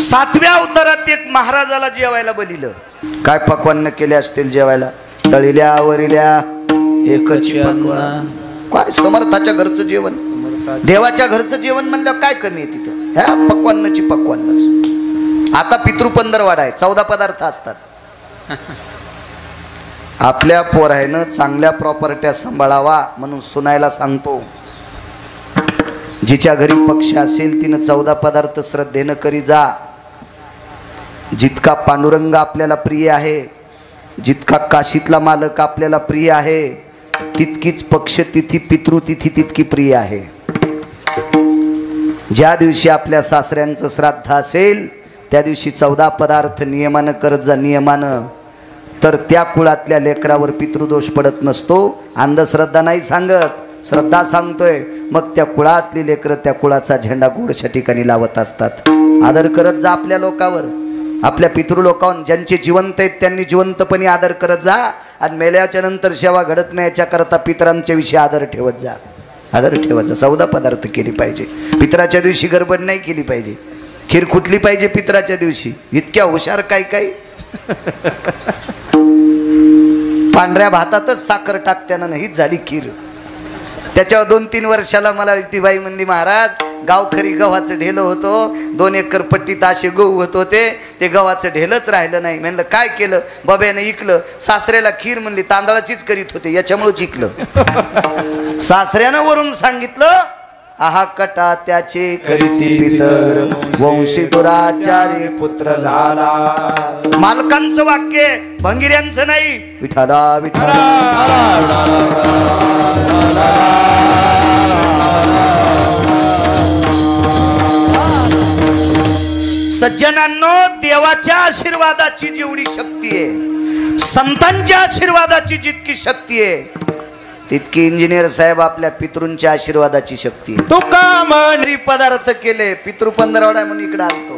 सातव्या अवतारात एक महाराजाला जेवायला बोलिलं. काय पक्वान्न केले असतील जेवायला? तळिल्या वरिल्या एकच पक्वान. काय समर्थाच्या घरचं जेवण, देवाच्या घरचं जेवण म्हणलं काय कमी आहे तिथं? ह्या पक्वान्नाची पक्वान्नच. आता पितृपंधरवाडा आहे, 14 पदार्थ असतात. आपल्या पोरायनं चांगल्या प्रॉपर्ट्या सांभाळावा म्हणून सुनायला सांगतो, जिच्या घरी पक्ष असेल तिनं 14 पदार्थ श्रद्धेनं करी जा. जितका पांडुरंग आपल्याला प्रिय आहे, जितका काशीतला मालक आपल्याला प्रिय आहे, तितकीच पक्ष तिथी पितृतिथी तितकी प्रिय आहे. ज्या दिवशी आपल्या सासऱ्यांचं श्राद्ध असेल त्या दिवशी 14 पदार्थ नियमानं करत जा, नियमानं. तर त्या कुळातल्या लेकरावर पितृदोष पडत नसतो. अंधश्रद्धा नाही सांगत, श्रद्धा सांगतोय. मग त्या कुळातली लेकरं त्या कुळाचा झेंडा गोडच्या ठिकाणी लावत असतात. आदर करत जा आपल्या लोकावर, आपल्या पितृलोकावर. ज्यांचे जिवंत आहेत त्यांनी जिवंतपणे आदर करत जा. आणि मेल्याच्या नंतर सेवा घडत नाही याच्याकरता पितरांच्या विषयी आदर ठेवत जा, आदर ठेवत जा. 14 पदार्थ केली पाहिजे. पितराच्या दिवशी गडबड नाही केली पाहिजे. खीर कुठली पाहिजे पितराच्या दिवशी? इतक्या हुशार काय काय पांढऱ्या भातातच साखर टाकत्यानं हीच झाली खीर. त्याच्यावर 2-3 वर्षाला मला व्यक्तीबाई म्हणली, महाराज गावखरी गव्हाचं ढेलं होतं, 2 एकर पट्टीत असे गहू होत होते, ते गव्हाचं ढेलच राहिलं नाही. म्हणलं काय केलं? बब्याने इकलं. सासऱ्याला खीर म्हणली तांदळाचीच करीत होते, याच्यामुळेच इकलं. सासऱ्यानं वरून सांगितलं, आहा कटा त्याचे करीती पितर, वंशी दुराचारी पुत्र झाला. मालकांचं वाक्य, भंगिऱ्यांचं नाही. विठाला विठाला. सज्जनांनो, देवाच्या आशीर्वादाची जेवढी शक्ती आहे, संतांच्या आशीर्वादाची जितकी शक्ती आहे, तितकी इंजिनियर साहेब आपल्या पितृंच्या आशीर्वादाची शक्ती आहे. तुका म्हणे पदार्थ केले, पितृपंधरवडा म्हणून इकडे आणतो.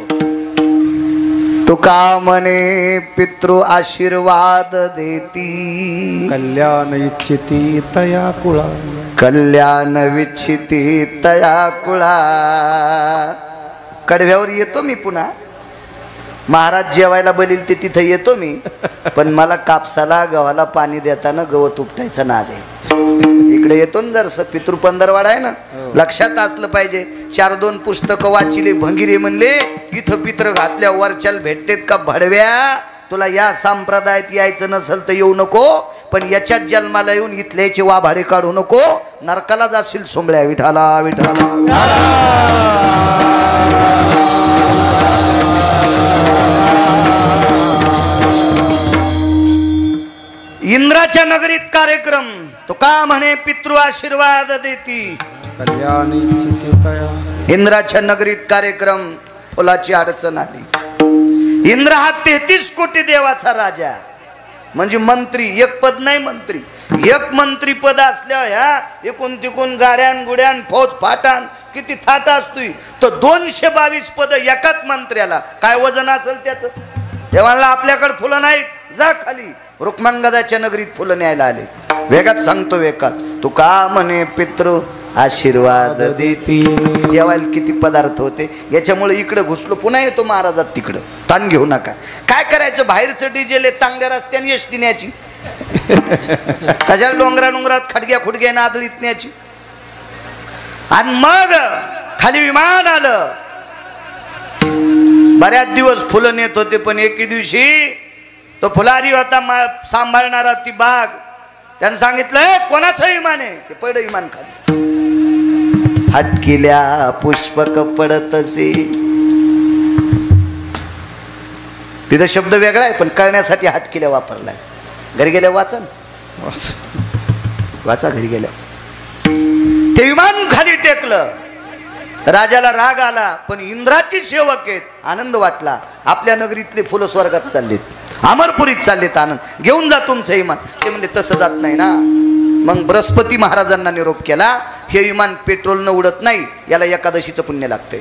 तुका म्हणे पितृ आशीर्वाद देती, कल्याण इच्छिती तया कुळा, कल्याण विच्छिती तया कुळा. कडव्यावर येतो मी पुन्हा, महाराज जेवायला बोलील ते तिथं येतो मी. पण मला कापसाला गव्हाला पाणी देताना गवत उपटायचं नाद आहे. इकडे येतो ना जरसं. पितृपंधरवाडा आहे ना, लक्षात असलं पाहिजे. 4-2 पुस्तकं वाचिले, भंगिरे म्हणले इथं पित्र घातल्या वरच्याला भेटतेत का भडव्या? तुला या संप्रदायात यायचं नसेल तर येऊ नको, पण याच्यात जन्माला येऊन इथल्याचे वाभाडे काढू नको, नरकाला जाशील सोंबळ्या. विठाला विठाला. इंद्राच्या नगरीत कार्यक्रम. तुका म्हणे पितृ आशीर्वाद देती, कल्याण इच्छिती तया. इंद्राच्या नगरीत कार्यक्रम. फुलाची अडचण आली. इंद्र हा 33 कोटी देवाचा राजा, म्हणजे मंत्री. एक पद नाही मंत्री, एक मंत्री पद असल्यावर ह्या एकूण तिकून गाड्यान गुड्यान फौज फाटान किती थाटा असतोय. तो 222 पद एकाच मंत्र्याला. काय वजन असेल त्याचं? देवाला आपल्याकडे फुलं नाहीत, जा खाली. रुक्मांगदाच्या नगरीत फुलं न्यायला आले. वेगात सांगतो, वेगात. तुका म्हणे पितृ आशीर्वाद देती. जेवायला किती पदार्थ होते. याच्यामुळे इकडे घुसलो, पुन्हा येतो महाराजात तिकडं. ताण घेऊ नका. काय करायचं? बाहेरचं डिझेल चांगल्या रस्त्याने एसटी न्यायची, कशाला डोंगरात खडग्या खुडग्या नादळीत न्यायची. आणि मग खाली विमान आलं. बऱ्याच दिवस फुलं नेत होते, पण एके दिवशी तो फुलारी होता सांभाळणारा ती बाग, त्यानं सांगितलं कोणाचं विमान आहे? ते पड विमान खाली. हटकिल्या पुष्पक पडतसे. तिथं शब्द वेगळा आहे, पण कळण्यासाठी हटकिल्या वापरलाय. घरी गेल्या वाचा, वाचा घरी गेल्या. ते विमान खाली टेकलं. राजाला राग आला, पण इंद्राची सेवक आहेत, आनंद वाटला. आपल्या नगरीतले फुलं स्वर्गात चाललेत, अमरपुरीत चाललेत. आनंद घेऊन जा तुमचं विमान. ते म्हणले तसं जात नाही ना. मग बृहस्पती महाराजांना निरोप केला, हे विमान पेट्रोलनं उडत नाही, याला एकादशीचं पुण्य लागतंय.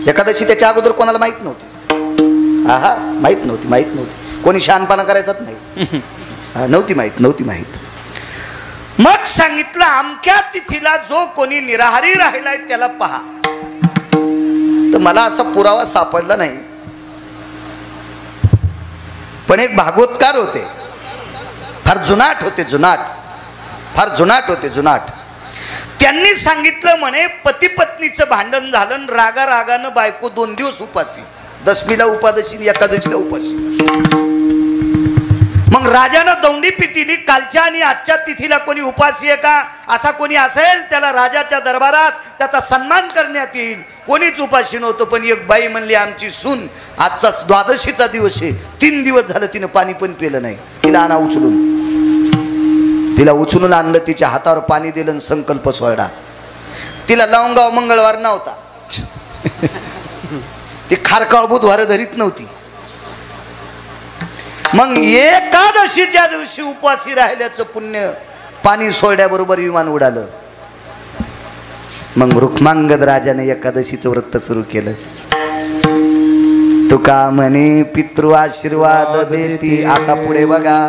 एकादशी त्याच्या अगोदर कोणाला माहित नव्हती. आहा, माहित नव्हती. कोणी शहाणपणा करायचाच नाही. नव्हती माहित. मग सांगितलं, अमक्या तिथीला जो कोणी निराहारी राहिलाय त्याला पहा. मला असा पुरावा सापडला नाही, पण एक भागवतकार होते, फार जुनाट होते, फार जुनाट होते. त्यांनी सांगितलं म्हणे पती पत्नीचं भांडण झालं, रागा रागानं बायको 2 दिवस उपासी, दशमीला उपादशी, एकादशीला उपासी. मग राजानं दौंडी पिटिली, कालच्या आणि आजच्या तिथीला कोणी उपासी आहे का, असा कोणी असेल त्याला राजाच्या दरबारात त्याचा सन्मान करण्यात येईल. कोणीच उपाशी नव्हतं. पण एक बाई म्हणली आमची सून आजचा द्वादशीचा दिवस आहे, 3 दिवस झालं तिनं पाणी पण पिलं नाही, तिला आणा उचलून. तिला उचलून आणलं, तिच्या हातावर पाणी दिलं आणि संकल्प सोडला. तिला लवंगाव मंगळवार नव्हता, ती खारकाव बुधवार धरीत नव्हती. मग एकादशीच्या दिवशी उपवासी राहिल्याचं पुण्य पाणी सोडल्याबरोबर विमान उडालं. मग रुक्मांगद राजाने एकादशीचं व्रत सुरू केलं. तुका म्हणे पितृ आशीर्वाद देती. आता पुढे बघा,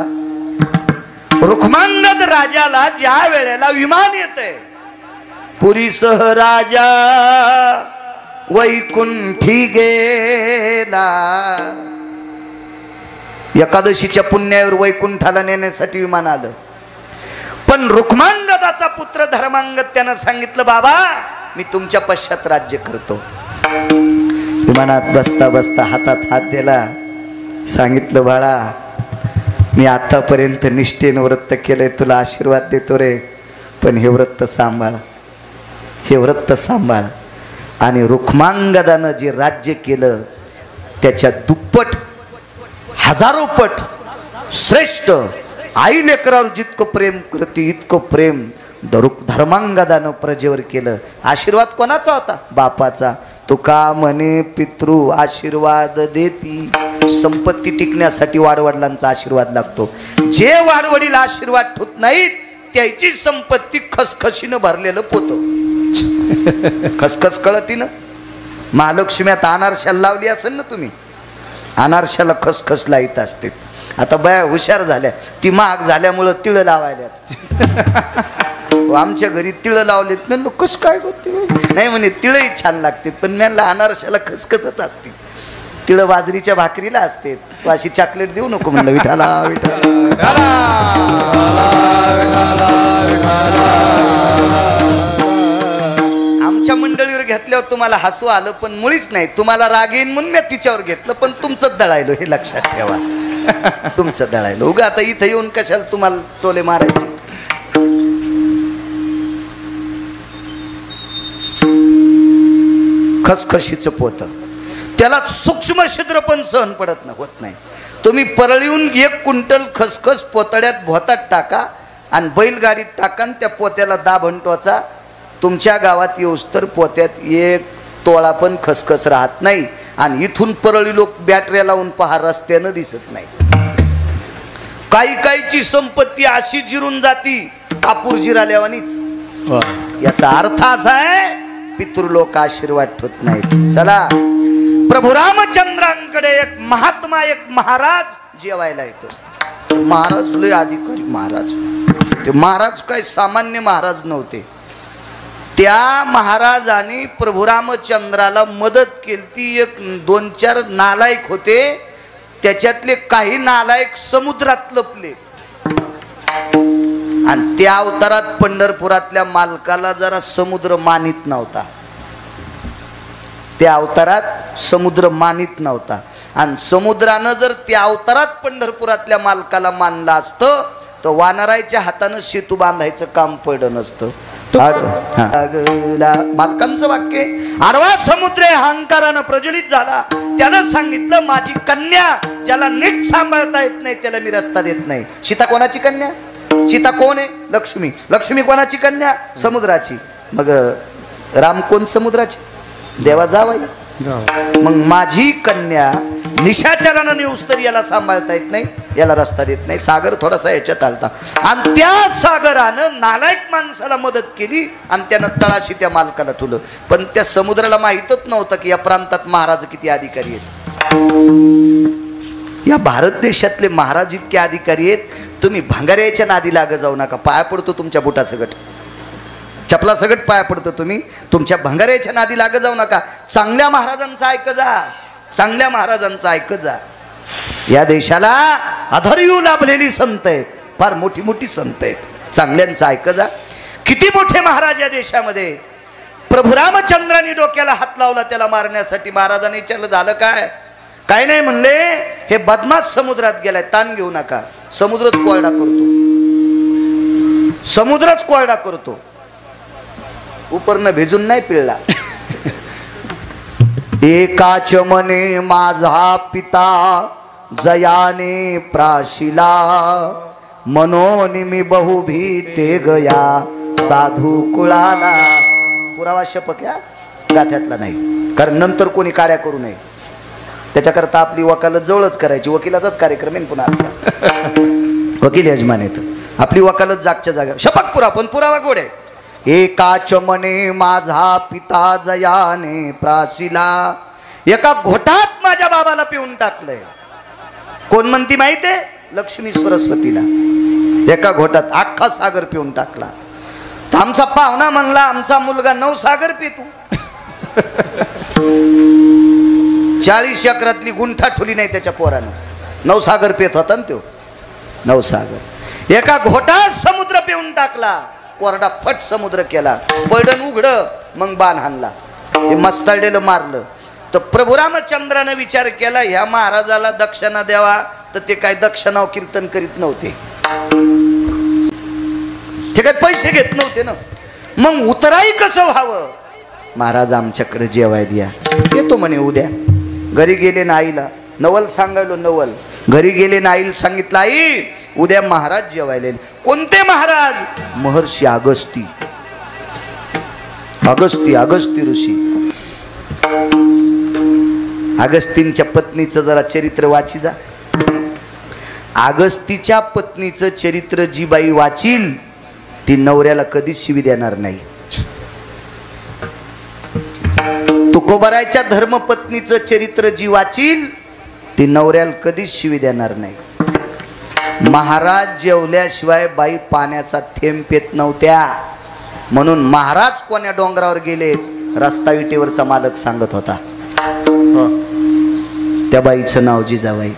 रुक्मांगद राजाला ज्या वेळेला विमान येतंय, पुरीसह राजा वैकुंठी गेला. एकादशीच्या पुण्यावर वैकुंठाला नेण्यासाठी विमान आलं. पण रुक्मांगदाचा पुत्र धर्मांगद त्यानं सांगितलं, बाबा मी तुमच्या पश्चात राज्य करतो. विमानात बसता बसता हातात हात दिला, सांगितलं बाळा मी आतापर्यंत निष्ठेनं व्रत केलंय, तुला आशीर्वाद देतो रे, पण हे व्रत सांभाळ, हे व्रत सांभाळ. आणि रुक्मांगदानं जे राज्य केलं त्याच्या दुप्पट, हजारो पट श्रेष्ठ, आई लेकरावर जितकं प्रेम करते इतकं प्रेम धर्मांगदानं प्रजेवर केलं. आशीर्वाद कोणाचा होता? बापाचा. तुका म्हणे पितृ आशीर्वाद देती. संपत्ती टिकण्यासाठी वाडवडिलांचा आशीर्वाद लागतो. जे वाडवडील आशीर्वाद ठेवत नाहीत त्याची संपत्ती खसखशीनं भरलेलं पोतं. खसखस कळतीनं महालक्ष्म्यात अनारशाला लावली असेल ना तुम्ही, अनारशाला खसखस लाईत असते. आता बाया हुशार झाल्या, ती महाग झाल्यामुळं तिळं लावायल्यात. आमच्या घरी तिळं लावलेत. म्हणलं कसं काय होते? नाही म्हणे तिळही छान लागते, पण म्हणलं अनारशाला खसखसच असते, तिळं बाजरीच्या भाकरीला असते. तू अशी चॉकलेट देऊ नको म्हणलं. विठाला विठाला. आमच्या मंडळीवर घेतल्यावर तुम्हाला हसू आलं, पण मुळीच नाही. तुम्हाला राग येईन म्हणून मी तिच्यावर घेतलं, पण तुमचंच दळायलो हे लक्षात ठेवा. तुमचं दळायलो. उगा आता इथं येऊन कशाला तुम्हाला टोले मारायचे. खसखशीचं पोत, त्याला सूक्ष्म छिद्र पण सहन पडत होत नाही. तुम्ही परळीहून 1 क्विंटल खसखस पोतड्यात भोतात टाका आणि बैलगाडीत टाका, त्या पोत्याला दाभण टोचा. तुमच्या गावात येऊस तर पोत्यात 1 तोळा पण खसखस राहत नाही. आणि इथून परळी लोक बॅटऱ्या लावून पहा, रस्त्यानं दिसत नाही. काहीची संपत्ती अशी जिरून जाती कापूर जिराल्यावानीच. याचा अर्थ असा आहे पितृलोक आशीर्वाद ठेवत नाहीत. चला, प्रभू रामचंद्रांकडे एक महात्मा, एक महाराज जेवायला येतो. महाराज लय अधिकारी महाराज. ते महाराज काय सामान्य महाराज नव्हते. त्या महाराजांनी प्रभू रामचंद्राला मदत केली. एक 2-4 नालायक होते, त्याच्यातले काही नालायक समुद्रात लपले. आणि त्या अवतारात पंढरपुरातल्या मालकाला जरा समुद्र मानित नव्हता. त्या अवतारात समुद्र मानित नव्हता. आणि समुद्रानं जर त्या अवतारात पंढरपुरातल्या मालकाला मानलं असतं तर वानरायच्या हातानं सेतू बांधायचं काम पडलं नसतं. मालकांचं वाक्य, आडवा समुद्र अहंकारानं प्रज्वलित झाला. त्यानं सांगितलं माझी कन्या ज्याला नीट सांभाळता येत नाही त्याला मी रस्ता देत नाही. सीता कोणाची कन्या? सीता कोण आहे? लक्ष्मी. लक्ष्मी कोणाची कन्या? समुद्राची. मग राम कोण? समुद्राची. देवा जावाई. मग माझी कन्या निशाचरानं नेऊस याला सांभाळता येत नाही, याला रस्ता देत नाही. सागर थोडासा याच्यात आलता आणि त्या सागरानं नालायक माणसाला मदत केली आणि त्यानं तळाशी त्या मालकाला ठेवलं. पण त्या समुद्राला माहीतच नव्हतं की या प्रांतात महाराज किती अधिकारी आहेत. या भारत देशातले महाराज इतके अधिकारी आहेत. तुम्ही भांगाऱ्याच्या नादी लाग जाऊ नका. पाया पडतो तुमच्या बुटासकट. चपला सगट पाया पडतो तुम्ही. तुमच्या भंगाऱ्याच्या नादी लागत जाऊ नका. चांगल्या महाराजांचं ऐक जा, चांगल्या महाराजांचं ऐक जा. या देशाला अधर्यू लाभलेली संत आहेत, फार मोठी मोठी संत आहेत, चांगल्यांचं ऐक जा. किती मोठे महाराज या देशामध्ये. प्रभू रामचंद्रांनी डोक्याला हात लावला त्याला मारण्यासाठी. महाराजांनी विचारलं झालं काय? काय नाही म्हणले, हे बदमाश समुद्रात गेलाय, ताण घेऊ नका. समुद्रच कोरडा करतो, समुद्रच कोरडा करतो. उपरनं भिजून नाही पिळला. एकाच मने माझा पिता जयाने प्राशिला, मनोनी मी बहुभीते गया साधू कुळाला. पुरावा शपक या गाथ्यातला नाही, कारण नंतर कोणी काड्या करू नये. त्याच्याकरता आपली वकालत जवळच करायची. वकिलाचाच कार्यक्रम आहे पुन्हा आजचा. वकील यजमान येत, आपली वकालत जागच्या जागा. शपक पुरा, पण पुरावा गोड आहे. एकाच मने माझा पिता जयाने प्राशिला, एका घोटात माझ्या बाबाला पिऊन टाकलंय. कोण म्हणती माहितीये? लक्ष्मी सरस्वतीला. एका घोटात अख्खा सागर पिऊन टाकला. तर आमचा पाहुणा म्हणला आमचा मुलगा 9 सागर पितो. 40 एकरातली गुंठा ठुली नाही त्याच्या पोरानं. 9 सागर पेत होता ना तो. 9 सागर एका घोटात समुद्र पिऊन टाकला. कोरडा फट समुद्र केला. पडण उघड, मग बाण हाणला. हे मस्ताडेलं मारलं. तर प्रभू रामचंद्रानं विचार केला ह्या महाराजाला दक्षिणा द्यावा, तर ते काय दक्षिणाव कीर्तन करीत नव्हते, ते काय पैसे घेत नव्हते ना. मग उतराई कसं व्हावं? महाराज आमच्याकडे जेवायला द्या. येतो म्हणे उद्या. घरी गेले ना आईला नवल सांगायलो. नवल घरी गेले ना आईला सांगितलं आई उद्या महाराज जेवायला. कोणते महाराज? महर्षी अगस्ती. अगस्ती अगस्ती ऋषी. अगस्तींच्या पत्नीचं जरा चरित्र वाची जा. अगस्तीच्या पत्नीचं चरित्र जी बाई वाचील ती नवऱ्याला कधीच शिवी देणार नाही. तुकोबारायच्या धर्मपत्नीचं चरित्र जी वाचील ती नवऱ्याला कधीच शिवी देणार नाही. महाराज जेवल्याशिवाय बाई पाण्याचा थेंब पेत नव्हत्या. म्हणून महाराज कोण्या डोंगरावर गेलेत रस्ता विटेवरचा मालक सांगत होता. त्या बाईचं नाव जिजाबाई.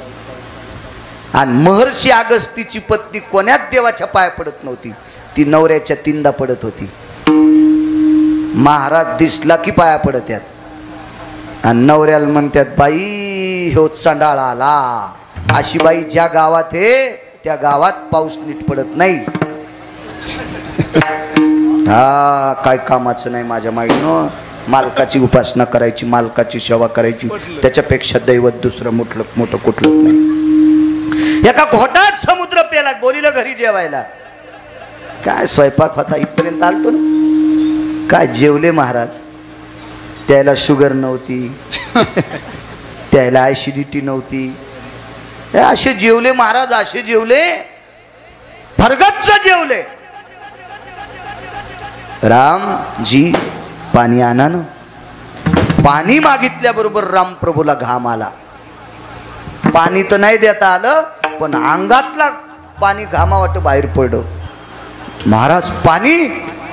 आणि महर्षी अगस्तीची पत्नी कोण्यात देवाच्या पाया पडत नव्हती, ती नवऱ्याच्या तीनदा पडत होती. महाराज दिसला की पाया पडत्यात. आणि नवऱ्याला म्हणतात बाई हो चांडाळ आला. अशी बाई ज्या गावात आहे त्या गावात पाऊस नीट पडत नाही. हा काय कामाचं नाही माझ्या माईनं. मालकाची उपासना करायची, मालकाची सेवा करायची, त्याच्यापेक्षा दैवत दुसरं मोठं कुठलंच नाही. एका घोटात समुद्र पेला. बोलिलं घरी जेवायला. काय स्वयंपाक होता इथपर्यंत आलतो ना. काय जेवले महाराज. त्याला शुगर नव्हती, त्याला ऍसिडिटी नव्हती. असे जेवले महाराज, असे जेवले, भरगच्च जेवले. रामजी पाणी आणा ना. पाणी मागितल्याबरोबर रामप्रभूला घाम आला. पाणी तर नाही देता आलं, पण अंगातला पाणी घामावाट बाहेर पडलं. महाराज पाणी?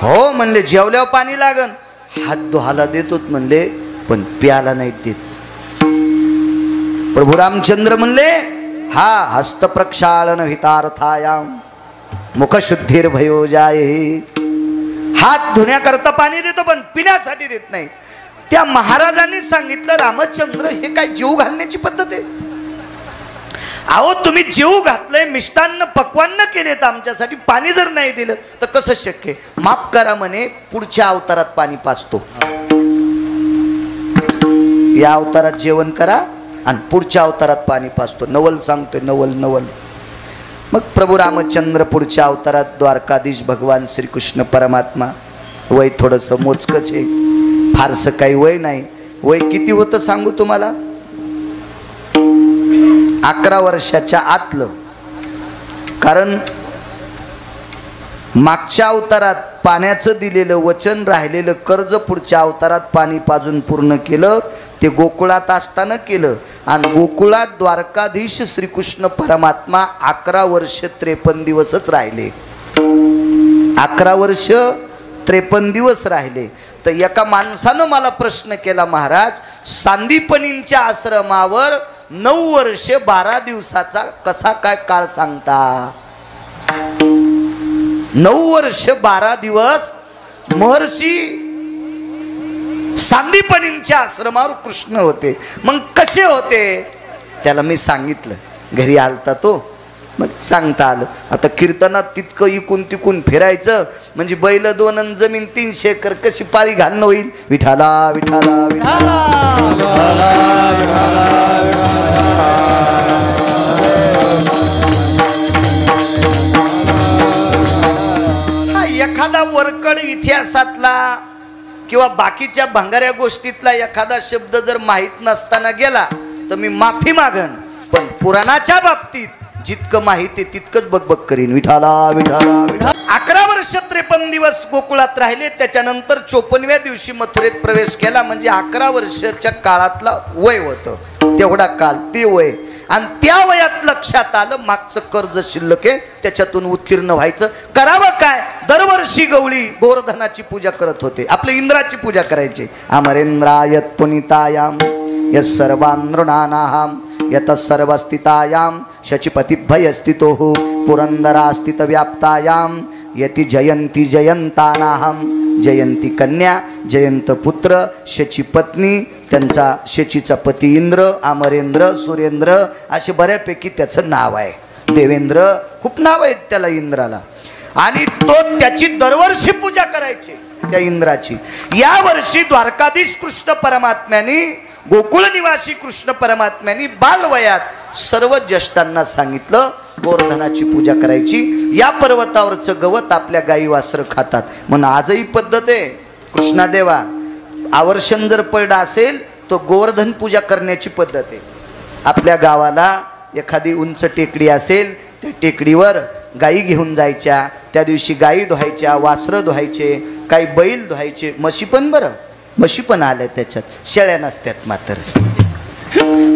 हो म्हणले. जेवल्यावर पाणी लागन. हात धुहाला देतोत म्हणले, पण प्याला नाही देत. प्रभू रामचंद्र म्हणले हा हस्त प्रक्षालन हितार्थायाम मुखशुद्धीर भयो जाय. हात धुण्याकरता पाणी देतो पण पिण्यासाठी देत नाही. त्या महाराजांनी सांगितलं रामचंद्र हे काय जीव घालण्याची पद्धत आहे? अहो तुम्ही जीव घातलंय, मिष्टान्न पक्वान्न केलेत आमच्यासाठी, पाणी जर नाही दिलं तर कसं शक्य? माफ करा म्हणे, पुढच्या अवतारात पाणी पाजतो. या अवतारात जेवण करा आणि पुढच्या अवतारात पाणी पाजतो. नवल सांगतोय, नवल नवल. मग प्रभू रामचंद्र पुढच्या अवतारात द्वारकाधीश भगवान श्रीकृष्ण परमात्मा. वय थोडंसं मोजकच आहे, फारसं काही वय नाही. वय किती होतं सांगू तुम्हाला? 11 वर्षाच्या आतलं. कारण मागच्या अवतारात पाण्याचं दिलेलं वचन, राहिलेलं कर्ज पुढच्या अवतारात पाणी पाजून पूर्ण केलं. ते गोकुळात असताना केलं. आणि गोकुळात द्वारकाधीश श्रीकृष्ण परमात्मा 11 वर्ष 53 दिवसच राहिले. 11 वर्ष 53 दिवस राहिले. तर एका माणसानं मला प्रश्न केला, महाराज सांदीपनींच्या आश्रमावर 9 वर्ष 12 दिवसाचा कसा काय काळ सांगता? 9 वर्ष 12 दिवस महर्षी सांदीपनींच्या आश्रमावर कृष्ण होते. मग कसे होते त्याला मी सांगितलं. घरी आलता तो, मग सांगता आलं. आता कीर्तनात तितकं इकून तिकून फिरायचं म्हणजे बैल 2 आणि जमीन 300 एकर कशी पाळी घालणं होईल. विठाला विठाला विठाला. हा एखादा वरकड इतिहासातला किंवा बाकीच्या भंगाऱ्या गोष्टीतला एखादा शब्द जर माहीत नसताना गेला तर मी माफी मागन, पण पुराणाच्या बाबतीत जितकं माहिती तितकंच बकबक करीन. विठाला विठाला विठाला. 11 वर्ष 53 दिवस गोकुळात राहिले. त्याच्यानंतर 54व्या दिवशी मथुरेत प्रवेश केला. म्हणजे 11 वर्षाच्या काळातला वय होतं, तेवढा काळ ते वय. आणि त्या वयात लक्षात आलं मागचं कर्ज शिल्लक आहे, त्याच्यातून उत्तीर्ण व्हायचं. करावं काय? दरवर्षी गवळी गोवर्धनाची पूजा करत होते, आपल्या इंद्राची पूजा करायचे. अमरेंद्रायत पुनितायाम यस सर्वान् नृणानाहम यत सर्वस्थितायाम शचीपतिभय स्थितो पुरंदरा स्थित व्याप्तायाम यति जयंती जयंतानाहम. जयंती कन्या, जयंत पुत्र, शची पत्नी, त्यांचा शचीचा पती इंद्र, अमरेंद्र, सुरेंद्र असे बऱ्यापैकी त्याचं नाव आहे. देवेंद्र खूप नाव आहेत त्याला इंद्राला. आणि तो त्याची दरवर्षी पूजा करायची त्या इंद्राची. या वर्षी द्वारकाधीश कृष्ण परमात्म्याने, गोकुळ निवासी कृष्ण परमात्म्याने बालवयात सर्व ज्येष्ठांना सांगितलं गोवर्धनाची पूजा करायची. या पर्वतावरचं गवत आपल्या गायी वासरं खातात म्हणून आजही पद्धत आहे. कृष्णादेवा आवर्षण जर पडलं असेल तो गोवर्धन पूजा करण्याची पद्धत आहे. आपल्या गावाला एखादी उंच टेकडी असेल, त्या टेकडीवर गायी घेऊन जायच्या. त्या दिवशी गायी धुवायच्या, वासरं धुवायचे, काही बैल धुवायचे, म्हशी पण. बरं म्हशी पण आल्या त्याच्यात, शेळ्या नसत्यात. मात्र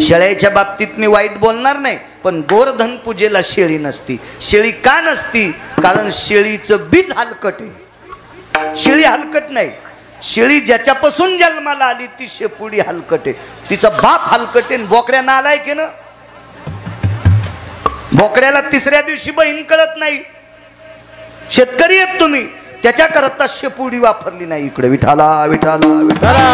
शेळ्याच्या बाबतीत मी वाईट बोलणार नाही, पण गोवर्धन पूजेला शेळी नसती. शेळी का नसती? कारण शेळीचं बीज हलकट आहे. शेळी हलकट नाही. शेळी ज्याच्यापासून जन्माला आली ती शेपुडी हलकट आहे, तिचा बाप हलकट आहे. बोकड्या नालाय की ना, बोकड्याला 3ऱ्या दिवशी बहीण कळत नाही. शेतकरी आहेत तुम्ही, त्याच्याकरता शेपुडी वापरली नाही. इकडे विठाला विठाला विठाला.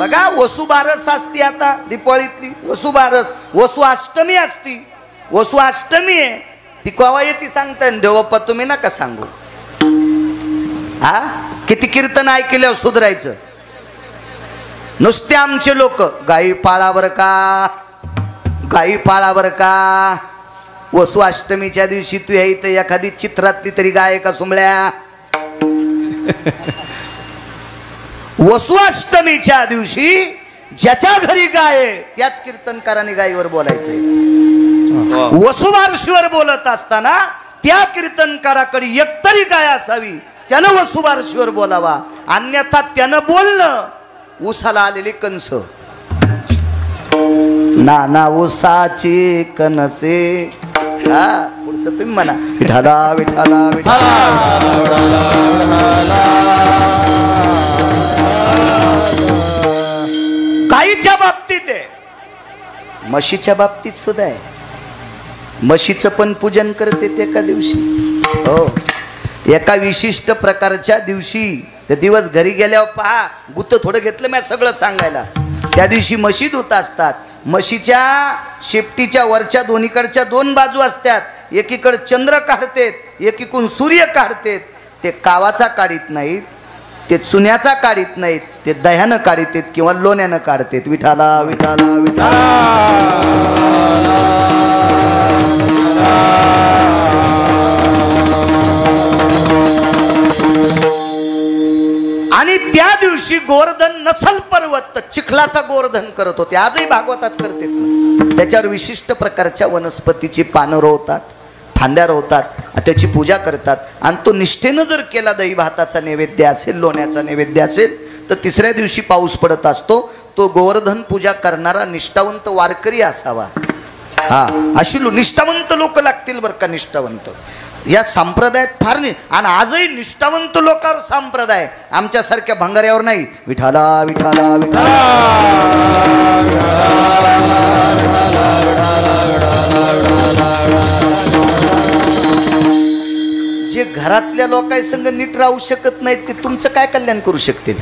बघा वसुबारस असती आता दीपावळीतली. वसुबारस, वसु अष्टमी असती. वसु अष्टमी आहे ती केव्हा येते सांगता देवप्पा तुम्ही नका सांगू. हा किती कीर्तन ऐकल्यावर सुधरायचं. नुसते आमचे लोक गाई पाळा बरं का, गाई पाळा बरं का. वसु अष्टमीच्या दिवशी तू इथं एखादी चित्रातली तरी गाय का सुंबळ्या. वसु अष्टमीच्या दिवशी ज्याच्या घरी गाय त्याच कीर्तनकाराने गायीवर बोलायचंय. वसुबारशीवर बोलत असताना त्या कीर्तनकाराकडे एकतरी गाय असावी, त्यानं वसुबारशीवर बोलावा. अन्यथा त्यानं बोलणं उसाला आलेली कंस. नाना उसाची कनसे. हा पुढचं तुम्ही म्हणा विठाला विठाला विठाला. गाईच्या बाबतीत आहे, म्हशीच्या बाबतीत सुद्धा आहे. म्हशीचं पण पूजन करते ते एका दिवशी. हो, एका विशिष्ट प्रकारच्या दिवशी. ते दिवस घरी गेल्यावर पहा, गुत्त थोडं घेतलं मी सगळं सांगायला. त्या दिवशी म्हशी धुत असतात. म्हशीच्या शेपटीच्या वरच्या दोन्हीकडच्या 2 बाजू असतात. एकीकडे चंद्र काढतेत, एकीकडून सूर्य काढतेत. ते कावाचा काढीत नाहीत, ते चुन्याचा काढीत नाहीत, ते दह्यानं काढतेत किंवा लोण्यानं काढतेत. विठाला विठाला विठाला. आणि त्या दिवशी गोवर्धन नसल पर्वत चिखलाचा गोवर्धन करत होते. आजही भागवतात करतात. त्याच्यावर विशिष्ट प्रकारच्या वनस्पतीची पानं रोवतात, फांद्या रोवतात, त्याची पूजा करतात. आणि तो निष्ठेनं जर केला, दही भाताचा नैवेद्य असेल, लोण्याचा नैवेद्य असेल, तर 3ऱ्या दिवशी पाऊस पडत असतो. तो गोवर्धन पूजा करणारा निष्ठावंत वारकरी असावा. हा अशी निष्ठावंत लोक लागतील बरं का. निष्ठावंत या संप्रदायात फार नाही. आणि आजही निष्ठावंत लोकांवर संप्रदाय, आमच्यासारख्या भंगाऱ्यावर नाही. विठाला विठाला विठाला. जे घरातल्या लोकांसंग नीट राहू शकत नाहीत ते तुमचं काय कल्याण करू शकतील.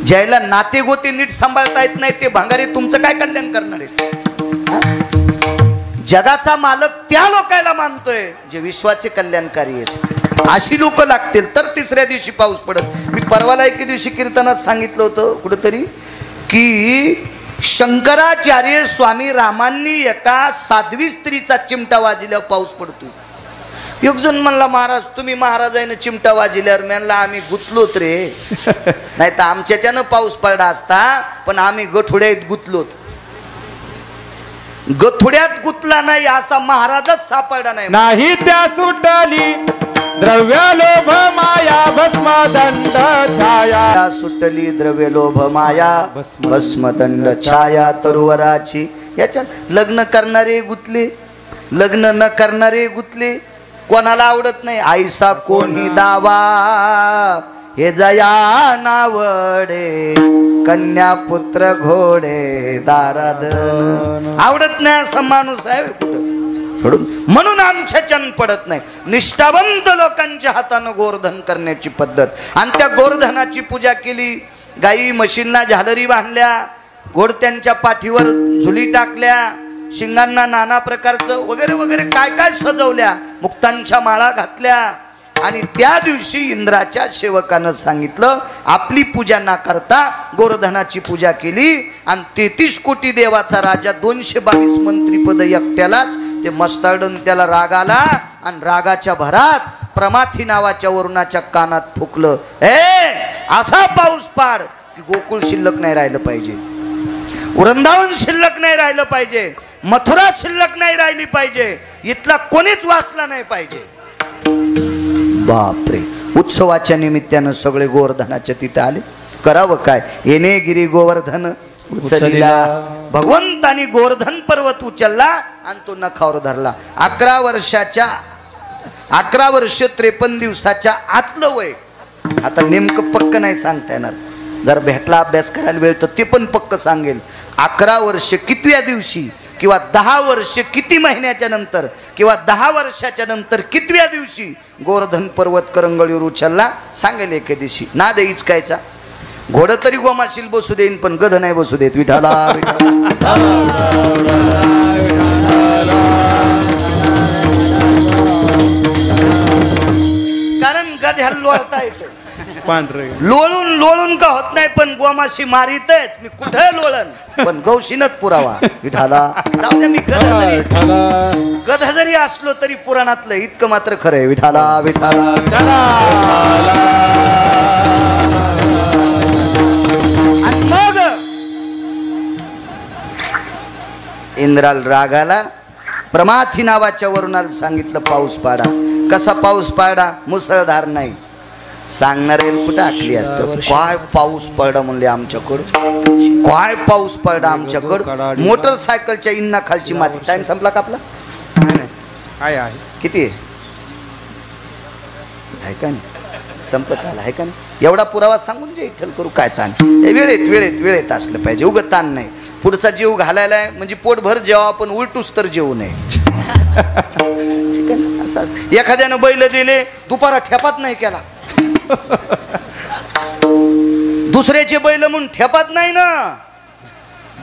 ज्याला नाते गोते नीट सांभाळता येत नाही ते भंगारी तुमचं काय कल्याण करणार आहेत. जगाचा मालक त्या लोकांना मानतोय जे विश्वाचे कल्याणकारी आहेत. अशी लोक लागतील तर तिसऱ्या दिवशी पाऊस पडत. मी परवाला एके दिवशी कीर्तनात सांगितलं होतं कुठंतरी की शंकराचार्य स्वामी रामांनी एका साध्वी स्त्रीचा चिमटा वाजल्यावर पाऊस पडतो. एक जण म्हणला महाराज तुम्ही महाराजांनी चिमटा वाजल्यावर म्हणला आम्ही गुतलोत रे. नाही तर आमच्याच्यानं पाऊस पडला असता, पण आम्ही गठुड्यात गुतलोत. गठुड्यात गुतला नाही असा महाराजच सापडला नाही. नाही त्या सुटली द्रव्य लोभ माया भस्म दंड छाया. सुटली द्रव्य लोभ माया भस्म दंड छाया तरुवराची. याच्यात लग्न करणारे गुतले, लग्न न करणारे गुतले. कोणाला आवडत नाही आईसा कोणी दावा हे जया नावडे कन्या पुत्र घोडे दाराधन. आवडत नाही असा माणूस आहे कुठं. म्हणून आमच्या चन पडत नाही. निष्ठावंत लोकांच्या हातानं गोवर्धन करण्याची पद्धत. आणि त्या गोवर्धनाची पूजा केली. गाई म्हशींना झालरी बांधल्या, घोडत्यांच्या पाठीवर झुली टाकल्या, शिंगांना नाना प्रकारचं वगैरे वगैरे काय काय सजवल्या, मुक्तांच्या माळा घातल्या. आणि त्या दिवशी इंद्राच्या सेवकानं सांगितलं आपली पूजा न करता गोवर्धनाची पूजा केली. आणि 33 कोटी देवाचा राजा 222 मंत्रीपद एकट्यालाच. ते मस्ताडून त्याला राग आला आणि रागाच्या भरात प्रमाथी नावाच्या वरुणाच्या कानात फुकलं, असा पाऊस पाड की गोकुळ शिल्लक नाही राहिलं पाहिजे, वृंदावन शिल्लक नाही राहिलं पाहिजे, मथुरा शिल्लक नाही राहिली पाहिजे, इथला कोणीच वाचला नाही पाहिजे. बापरे. उत्सवाच्या निमित्तानं सगळे गोवर्धनाच्या तिथे आले. करावं काय. येणे गिरी गोवर्धन उचलला. भगवंतानी गोवर्धन पर्वत उचलला आणि तो नखावर धरला. 11 वर्ष 53 दिवसाच्या आतलं वय. आता नेमकं पक्क नाही सांगता येणार. जर भेटला अभ्यास करायला वेळ तर ते पण पक्क सांगेल. 11 वर्ष कितव्या दिवशी किंवा 10 वर्ष किती महिन्याच्या नंतर किंवा 10 वर्षाच्या नंतर कितव्या दिवशी गोवर्धन पर्वत करंगळीवर उचलला सांगेल एके दिवशी. ना दे इचकायचा. घोडं तरी गोमाशील बसू देईन पण गध नाही बसू देत. विठाला कारण गध्याला लोळता येतं. लोळून लोळून का होत नाही पण गोमाशी मारितच. मी कुठं लोळन पण गौशीनच पुरावा. विठाला जाऊ द्या. मी गध जरी असलो तरी पुराणातलं इतकं मात्र खरं आहे. विठाला विठाला विठाला. आणि मग इंद्राला राग आला. प्रमाथी नावाच्या वरुणाला सांगितलं पाऊस पाडा. कसा पाऊस पाडा. मुसळधार नाही. सांगणारे कुठं आखली असतं. काय पाऊस पडला म्हणले आमच्याकडं. काय पाऊस पडला आमच्याकडं. मोटरसायकलच्या इंना खालची माती. टाइम संपला का आपला. किती आहे का नाही. संपत आला आहे का नाही. एवढा पुरावा सांगून जे इठ्ठल करू काय ताण. वेळेत वेळेत वेळेत असलं पाहिजे. उगत ताण नाही. पुढचा जीव घालायला आहे म्हणजे पोटभर जेव्हा आपण उलटूस तर जेवू नये. असं एखाद्यानं बैल दिले दुपारा ठेपात नाही केला. दुसऱ्याचे बैल म्हणून ठेपात नाही ना.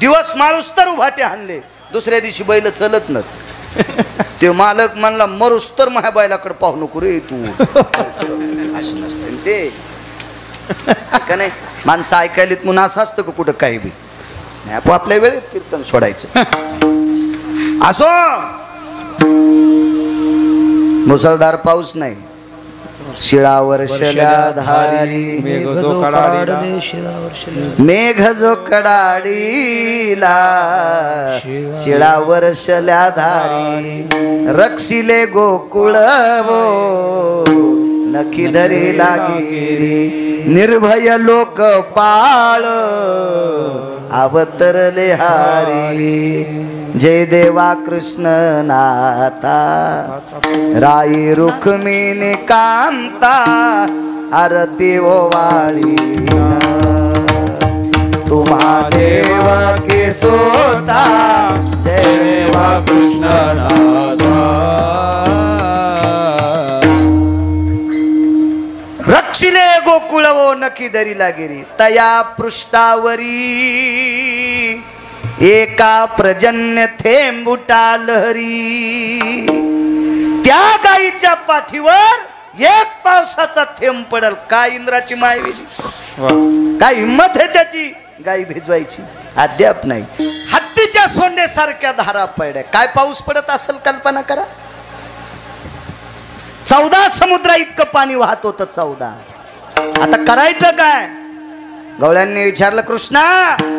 दिवस माणूस तर उभाटे हाणले. दुसऱ्या दिवशी बैल चलत न. ते मालक म्हणला मरूस तर माझ्या बैलाकडे पाहू नको रे तू. असं नसते ते का नाही. माणसं ऐकायलीत म्हणून असं असतं का कुठं काही बी नाही. आपल्या वेळेत कीर्तन सोडायचं. असो मुसळधार पाऊस नाही. शिळावर धारी मेघ जो कडाडीला शिळावर धारी रक्षिले गोकुळ नखी धरी लागिरी निर्भय लोक पाळ अवतरले हारी जय देवा कृष्ण नाथा राई रुक्मिणी कांता आरती ओवाळी तुम्हा देव के सोता जय देवा कृष्ण नाथा रक्षिले गोकुळ वो नकी दरीला गिरी तया पृष्ठावरी एका प्रजन्य थेंबुटा लहरी त्या गाईच्या पाठीवर एक पावसाचा थेंब पडल. काय इंद्राची मायवेली, काय हिम्मत आहे त्याची गाई भिजवायची? अद्याप नाही. हत्तीच्या सोंडेसारख्या धारा पडल्या. काय पाऊस पडत असेल कल्पना करा. 14 समुद्रा इतकं पाणी वाहत होतं. 14. आता करायचं काय? गवळ्यांनी विचारलं, कृष्णा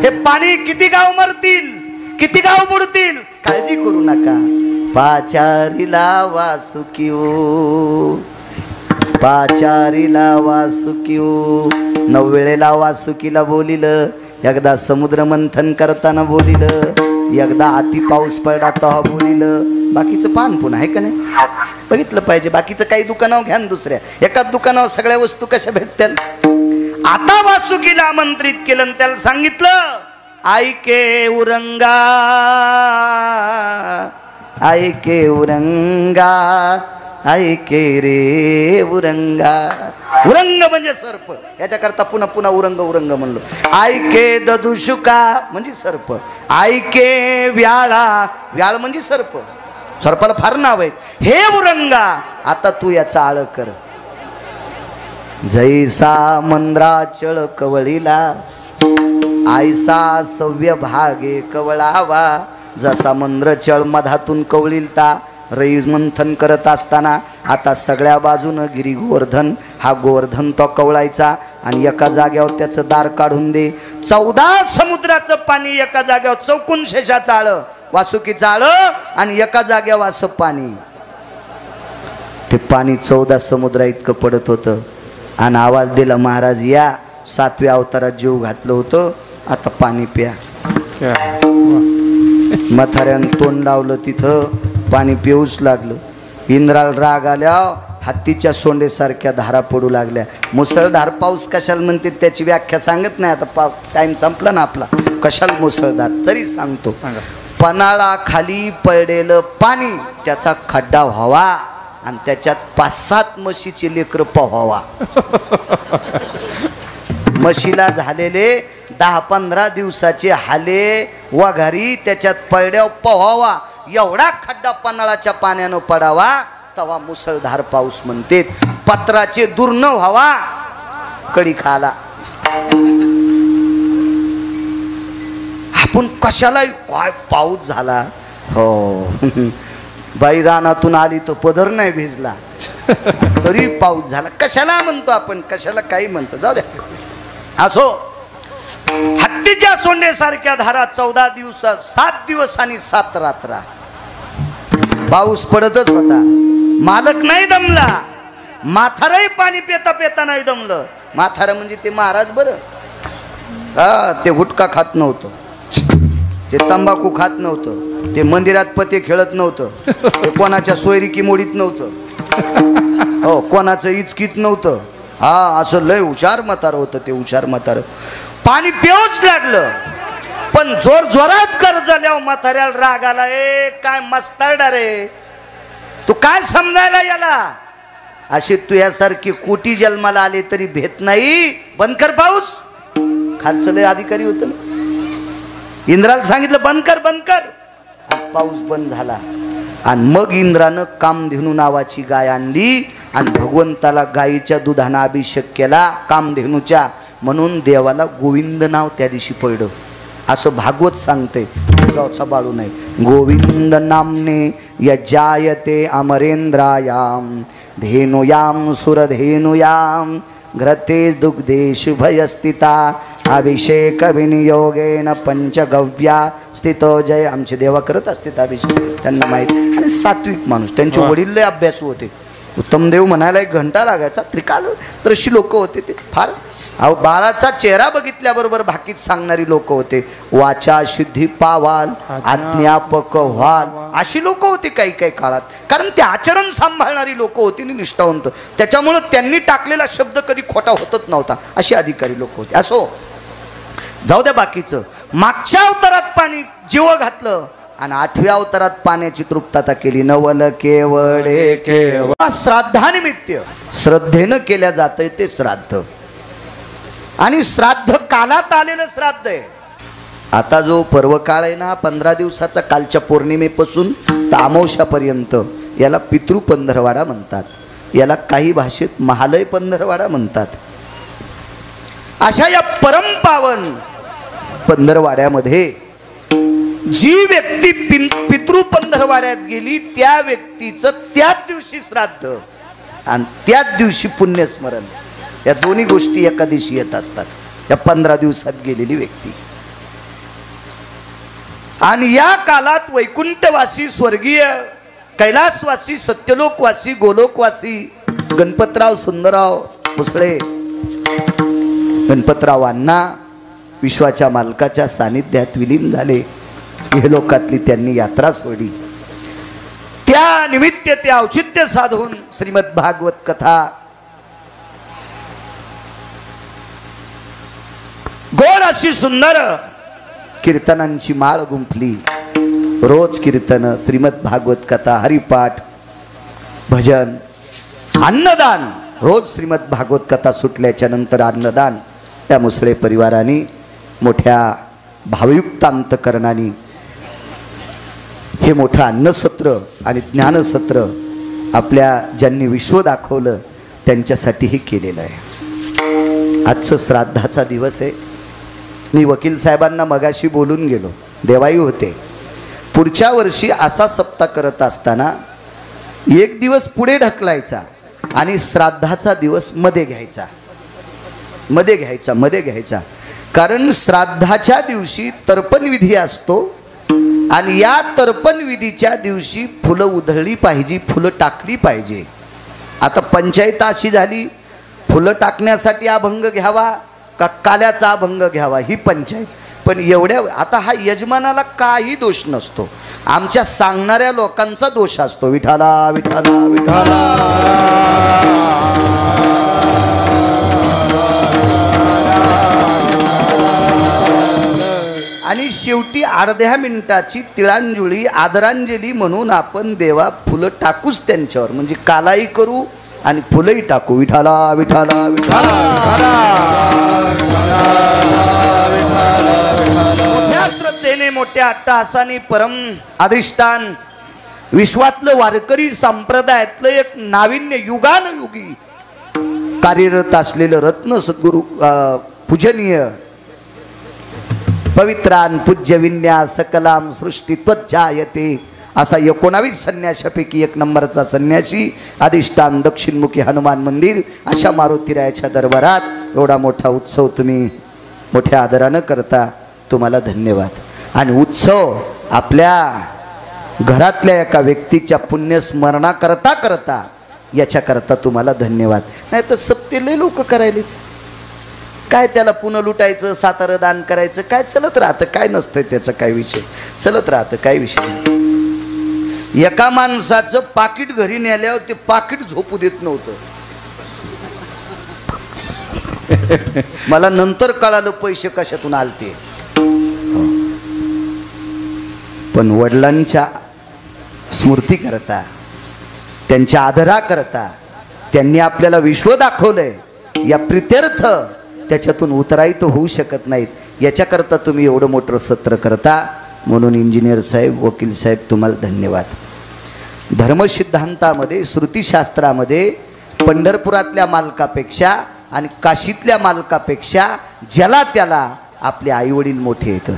हे पाणी किती गाव मरतील, किती गाव बुडतील? काळजी करू नका. पाचारीला वासुकिओ, पाचारीला वासुकिओ. 9 वेळेला वासुकीला बोलिलं. एकदा समुद्र मंथन करताना बोलिलं, एकदा अति पाऊस पडला तेव्हा बोलिलं. बाकीचं पान पुन्हा आहे का नाही बघितलं पाहिजे. बाकीचं काही दुकानावर घ्या, दुसऱ्या एकाच दुकानावर सगळ्या वस्तू कशा भेटतील. आता वासुकीला आमंत्रित केलं आणि त्याला सांगितलं, ऐके उरंगा, ऐके उरंगा, ऐके रे उरंगा. उरंग म्हणजे सर्प, याच्याकरता पुन्हा पुन्हा उरंग उरंग म्हणलो. ऐके ददुशुका म्हणजे सर्प, ऐके व्याळा, व्याळ म्हणजे सर्प, सर्पाला फार नाव आहेत. हे उरंगा आता तू याचा आळ कर. जैसा मंद्राचळ कवळीला आयसा सव्य भागे कवळावा. जसा मंद्रचळ मधातून कवळीलता रई मंथन करत असताना आता सगळ्या बाजूनं गिरी गोवर्धन, हा गोवर्धन तो कवळायचा आणि एका जाग्यावर त्याचं दार काढून दे. 14 समुद्राचं पाणी एका जाग्यावर, चौकून शेषाचं आळ, वासुकीचं आळ आणि एका जाग्यावर असं पाणी. ते पाणी 14 समुद्रा इतकं पडत होतं. आणि आवाज दिला, महाराज या 7व्या अवतारात जीव घातलं होतं, आता पाणी प्या. म्हाताऱ्यानं तोंड लावलं, तिथं पाणी पिऊच लागलं. इंद्राला राग आल्या, हत्तीच्या सोंडेसारख्या धारा पडू लागल्या. मुसळधार पाऊस कशाला म्हणते त्याची व्याख्या सांगत नाही. आता टाइम संपला ना आपला. कशाला मुसळधार तरी सांगतो. पन्हाळा खाली पडलेलं पाणी, त्याचा खड्डा व्हावा आणि त्याच्यात 5-7 म्हशीचे लेकर पोहावा. म्हशीला झालेले 10-15 दिवसाचे हाले वघारी त्याच्यात पडड्याव पोहावा. एवढा खड्डा पन्हाळाच्या पाण्यानं पडावा तवा मुसळधार पाऊस म्हणते. पत्राचे दूर न व्हावा कडी खाला. आपण कशाला काय पाऊस झाला हो. बाई रानातून आली तो पदर नाही भिजला तरी पाऊस झाला. कशाला म्हणतो आपण, कशाला काही म्हणतो, जाऊ द्या. असो, हत्तीच्या सोंडेसारख्या धारा 14 दिवसात, 7 दिवस आणि 7 रात्रा पाऊस पडतच होता. मालक नाही दमला, म्हातारही पाणी पेता पेता नाही दमलं. म्हातारं म्हणजे ते महाराज बरं. ते गुटखा खात नव्हतं, ते तंबाखू खात नव्हतं, ते मंदिरात पते खेळत नव्हतं, ते कोणाच्या सोयरिकी मोडीत नव्हतं, हो कोणाचं इचकीत नव्हतं. हा असं लय हुशार म्हातारं होतं ते. हुशार म्हातारं पाणी पिऊच लागलं. पण जोर जोरात कर्ज झाल्यावर म्हाताऱ्याला राग आला. ए काय मस्तारडा रे, तू काय समजायला याला? अशी तू यासारखी कोटी जन्माला आले तरी भेट नाही. बंद कर पाऊस. खालचं लय अधिकारी होतं ना, इंद्राला सांगितलं बंद कर बंद कर. पाऊस बंद झाला. आणि मग इंद्रानं कामधेनू नावाची गाय आणली आणि भगवंताला गायीच्या दुधानं अभिषेक केला कामधेनूच्या. म्हणून देवाला गोविंद नाव त्या दिवशी पडलं असं भागवत सांगते. गावचा बाळू नाही. गोविंद नामने यजायते अमरेंद्रायाम धेनुयाम सुरधेनुयाम घ्रते दुग्धे शुभयस्थिता अभिषेक विनियोगेन पंचगव्या स्थितो जय. आमचे देवा करत असतात अभिषेक, त्यांना माहीत. आणि सात्विक माणूस, त्यांचे वडील लय अभ्यासू होते. उत्तम देव म्हणायला 1 घंटा लागायचा. त्रिकाल दर्शी लोक होते ते फार. अहो बाळाचा चेहरा बघितल्याबरोबर भाकीत सांगणारी लोक होते. वाचा शुद्धी पावाल आज्ञापक व्हाल अशी लोक होती काही काही काळात. कारण ते आचरण सांभाळणारी लोक होती आणि निष्ठावंत. त्याच्यामुळं त्यांनी टाकलेला शब्द कधी खोटा होतच नव्हता. अशी अधिकारी लोक होते. असो जाऊ द्या बाकीचं. मागच्या अवतारात पाणी जीव घातलं आणि 8व्या अवतारात पाण्याची तृप्तता केली. नवल केवळे केवळ श्राद्धानिमित्त श्रद्धेनं केल्या जातंय ते श्राद्ध. आणि श्राद्ध कालात आलेलं श्राद्ध आहे. आता जो पर्व काळ आहे ना 15 दिवसाचा कालच्या पौर्णिमेपासून तर अमावस्यापर्यंत याला पितृ पंधरवाडा म्हणतात. याला काही भाषेत महालय पंधरवाडा म्हणतात. अशा या परमपावन पंधरवाड्यामध्ये जी व्यक्ती पितृ पंधरवाड्यात गेली त्या व्यक्तीचं त्याच दिवशी श्राद्ध आणि त्याच दिवशी पुण्यस्मरण या दोन्ही गोष्टी एका दिवशी येत असतात. या 15 दिवसात गेलेली व्यक्ती. आणि या कालात वैकुंठवासी स्वर्गीय कैलासवासी सत्यलोकवासी गोलोकवासी गणपतराव सुंदरराव मुसळे गणपतराव अण्णा विश्वाच्या मालकाच्या सानिध्यात विलीन झाले. हे लोकातली त्यांनी यात्रा सोडली. त्या निमित्त ते औचित्य साधून श्रीमद भागवत कथा गोड अशी सुंदर कीर्तनांची माळ गुंफली. रोज कीर्तन श्रीमद भागवत कथा हरिपाठ भजन अन्नदान. रोज श्रीमद भागवत कथा सुटल्याच्या नंतर अन्नदान. त्या मुसळे परिवाराने मोठ्या भावयुक्त अंतकरणाने हे मोठं अन्नसत्र आणि ज्ञानसत्र आपल्या ज्यांनी विश्व दाखवलं त्यांच्यासाठी हे केलेलं आहे. आजचं श्राद्धाचा दिवस आहे. मी वकील साहेबांना मगाशी बोलून गेलो. देवाई होते. पुढच्या वर्षी असा सप्ताह करत असताना एक दिवस पुढे ढकलायचा आणि श्राद्धाचा दिवस मध्ये घ्यायचा. कारण श्राद्धाच्या दिवशी तर्पण विधी असतो आणि या तर्पण विधीच्या दिवशी फुलं उधळली पाहिजे, फुलं टाकली पाहिजे. आता पंचायत अशी झाली फुलं टाकण्यासाठी अभंग घ्यावा का काल्याचा अभंग घ्यावा ही पंचायत. पण एवढ्या आता हा यजमानाला काही दोष नसतो. आमच्या सांगणाऱ्या लोकांचा दोष असतो. विठाला विठाला विठाला. आणि शेवटी अर्ध्या मिनिटाची तिळांजुळी आदरांजली म्हणून आपण देवा फुलं टाकूच त्यांच्यावर. म्हणजे कालाही करू आणि फुलंही टाकू. विठाला विठाला विठाला. मोठ्या श्रद्धेने मोठ्या अट्टहासाने परम अधिष्ठान विश्वातलं वारकरी संप्रदायातलं एक नाविन्य युगानुयुगी कार्यरत असलेलं रत्न सद्गुरु पूजनीय पवित्रान पूज्य विन्यास सकलाम सृष्टी त्वज्जायते असा 19 संन्याशापैकी 1 नंबरचा संन्यासी अधिष्ठान दक्षिणमुखी हनुमान मंदिर अशा मारुतीरायाच्या दरबारात एवढा मोठा उत्सव तुम्ही मोठ्या आदरानं करता. तुम्हाला धन्यवाद. आणि उत्सव आपल्या घरातल्या एका व्यक्तीच्या पुण्यस्मरणा करता करता याच्याकरता तुम्हाला धन्यवाद. नाही तर सप्तेले लोक करायलेत. काय त्याला पुन्हा लुटायचं सातारं दान करायचं काय चलत राहतं. काय नसतंय त्याचं काय विषय चलत राहतं. काय विषय नाही. एका माणसाचं पाकिट घरी नेल्यावर ते पाकिट झोपू देत नव्हतं. मला नंतर कळालं पैसे कशातून आलते. पण वडिलांच्या स्मृती करता त्यांच्या आदरा करता त्यांनी आपल्याला विश्व दाखवलंय. या प्रित्यर्थ त्याच्यातून उतराई तर होऊ शकत नाहीत. याच्याकरता तुम्ही एवढं मोठं सत्र करता. म्हणून इंजिनियर साहेब वकील साहेब तुम्हाला धन्यवाद. धर्मसिद्धांतामध्ये श्रुतीशास्त्रामध्ये पंढरपुरातल्या मालकापेक्षा आणि काशीतल्या मालकापेक्षा ज्याला त्याला आपले आईवडील मोठे येतं.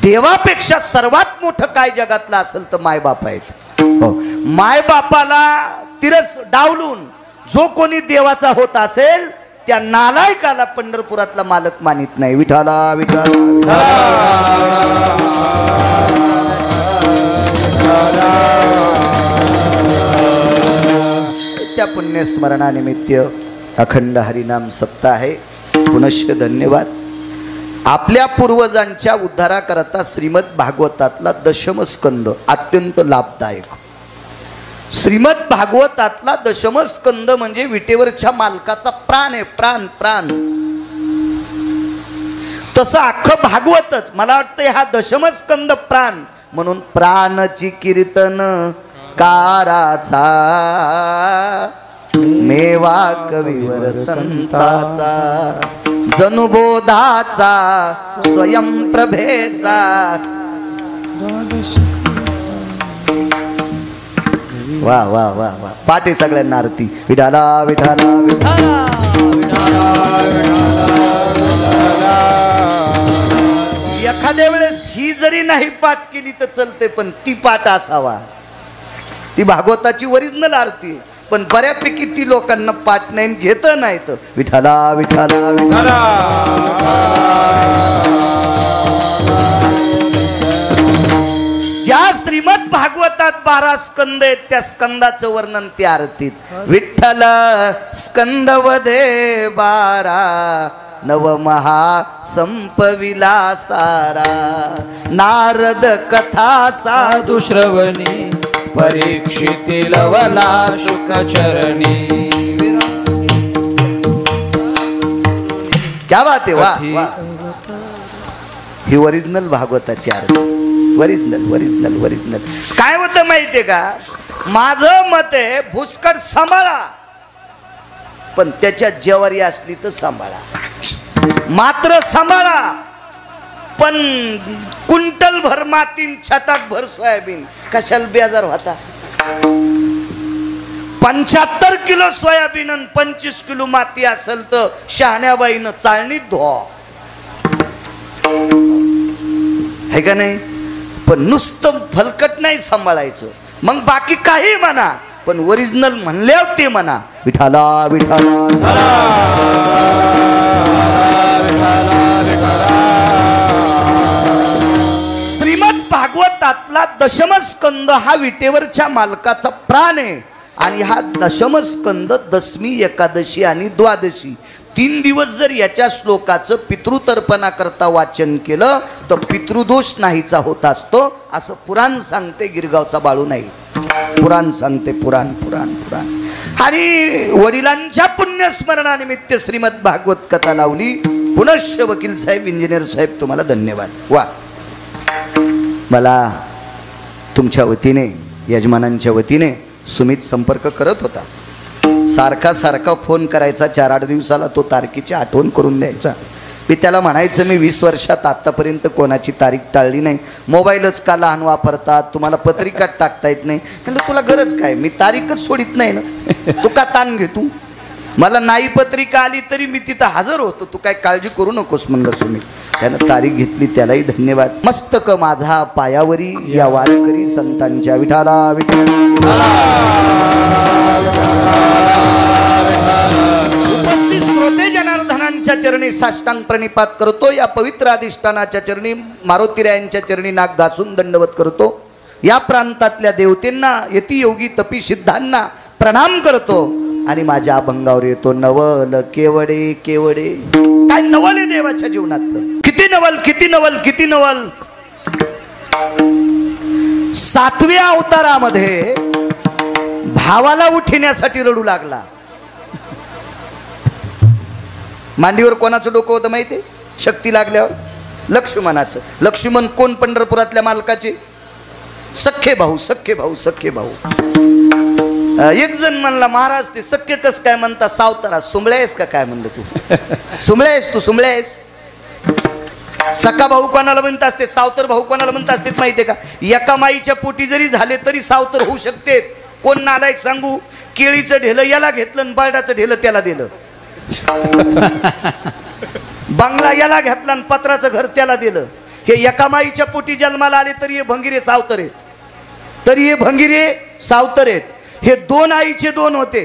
देवापेक्षा सर्वात मोठं काय जगातलं असेल तर मायबाप आहेत. हो, मायबापाला तिरस डावलून जो कोणी देवाचा होत असेल त्या नालायकाला पंढरपुरातला मालक मानित नाही. विठाला विठाला. त्या पुण्यस्मरणानिमित्त अखंड हरिनाम सप्ताह आहे. पुनश्च धन्यवाद. आपल्या पूर्वजांच्या उद्धाराकरता श्रीमद भागवतातला दशम स्कंद अत्यंत लाभदायक. श्रीमद भागवतातला दशम स्कंद म्हणजे विटेवरच्या मालकाचा प्राण आहे. प्राण प्राण. तसं अख्खं भागवतच मला वाटतं हा दशम स्कंद प्राण. म्हणून प्राणची कीर्तन काराचा मेवा कविवर संताचा जनुबोधाचा स्वयंप्रभेचा. वा वा वा वा. पाठी सगळ्यांना आरती. विठाला विठाला विठाला. एखाद्या वेळेस ही जरी नाही पाठ केली तर चलते, पण ती पाठ असावा. ती भागवताची ओरिजिनल आरती. पण बऱ्यापैकी ती लोकांना पाठ नाही, घेत नाहीत. विठाला विठाला विठाला. ज्या श्रीमद भागवतात 12 स्कंद आहेत त्या स्कंदाचं वर्णन त्या आरतीत. विठ्ठल स्कंदवधे 12 नवमहा संपविला सारा. नारद कथा साधू श्रवणी परीक्षिती लवला सुखचरणी. क्या बात आहे. वा वा. ही ओरिजिनल भागवताची आरती. Original original original. काय होतं माहितीये का, माझं मत आहे भुसकट सांभाळा पण त्याच्या जेवारी असली तर सांभाळा. मात्र सांभाळा पण कुंटल भर मातीन छटाक भर सोयाबीन कशाला बेजार होता. 75 किलो सोयाबीन आणि 25 किलो माती असेल तर शहाण्याबाईनं चाळणीत धुवा, है का नाही. पण नुसतं फलकट नाही सांभाळायचं. मग बाकी काही म्हणा पण ओरिजिनल म्हणल्यावर ते म्हणा. विठाला विठाला. श्रीमद भागवतातला दशमस्कंद हा विटेवरच्या मालकाचा प्राण आहे. आणि हा दशमस्कंद दशमी एकादशी आणि द्वादशी 3 दिवस जर याच्या श्लोकाचं पितृतर्पणा करता वाचन केलं तर पितृदोष नाहीचा होत असतो असं पुराण सांगते. गिरगावचा बाळू नाही, पुराण सांगते. पुराण पुराण पुराण. आणि वडिलांच्या पुण्यस्मरणानिमित्त श्रीमद भागवत कथा लावली. पुनश्च वकील साहेब, इंजिनियर साहेब तुम्हाला धन्यवाद. वा. मला तुमच्या वतीने, यजमानांच्या वतीने सुमित संपर्क करत होता. सारखा सारखा फोन करायचा. 4-8 दिवसाला तो तारखेची आठवण करून द्यायचा. मी त्याला म्हणायचं मी 20 वर्षात आत्तापर्यंत कोणाची तारीख टाळली नाही. मोबाईलच का लहान वापरतात, तुम्हाला पत्रिकात टाकता येत नाही. म्हणलं तुला गरज काय, मी तारीखच सोडित नाही ना. तू का ताण घे. तू मला नाही पत्रिका आली तरी मी तिथं हजर होतो. तू काय काळजी करू नकोस म्हणलं सुमित. त्यानं तारीख घेतली, त्यालाही धन्यवाद. मस्तक माझा पायावरी या वारकरी संतांच्या. विठाला विठाला. उपस्थित श्रोते जनार्दनांच्या चरणी साष्टांग प्रणिपात करतो. या पवित्र अधिष्ठानाच्या चरणी, मारुतीरायांच्या चरणी नाक घासून दंडवत करतो. या प्रांतातल्या देवतेंना, यतियोगी तपी सिद्धांना प्रणाम करतो. आणि माझ्या अभंगावर येतो नवल केवडे केवडे. काय नवल आहे देवाच्या जीवनातलं. किती नवल किती नवल किती नवल. 7व्या अवतारामध्ये भावाला उठण्यासाठी रडू लागला. मांडीवर कोणाचं डोकं होतं माहिती? शक्ती लागल्यावर लक्ष्मणाचं. लक्ष्मण कोण? पंढरपुरातल्या मालकाचे सख्खे भाऊ. सख्खे भाऊ सख्खे भाऊ. एक जण म्हणला महाराज ते सख्खे कस काय म्हणता? सावतारा. सुंबळ्या आहेस का काय म्हणलं तू? सुंबळ्या आहेस तू? सुंबळ्या आहेस. सखा भाऊ कोणाला म्हणत असते, सावतर भाऊ कोणाला म्हणत असते माहितीये का? एका माईच्या पोटी जरी झाले तरी सावतर होऊ शकते. कोण नालायक सांगू? केळीचं ढेलं याला घेतलं आणि बर्डाचं ढेलं त्याला दिलं. बंगला याला घेतला आणि पत्राचं घर त्याला दिलं. हे एका माईच्या पोटी जन्माला आले तरी हे भंगिरे सावतर आहेत. तरी हे भंगिरे सावतर आहेत. हे 2 आईचे 2 होते.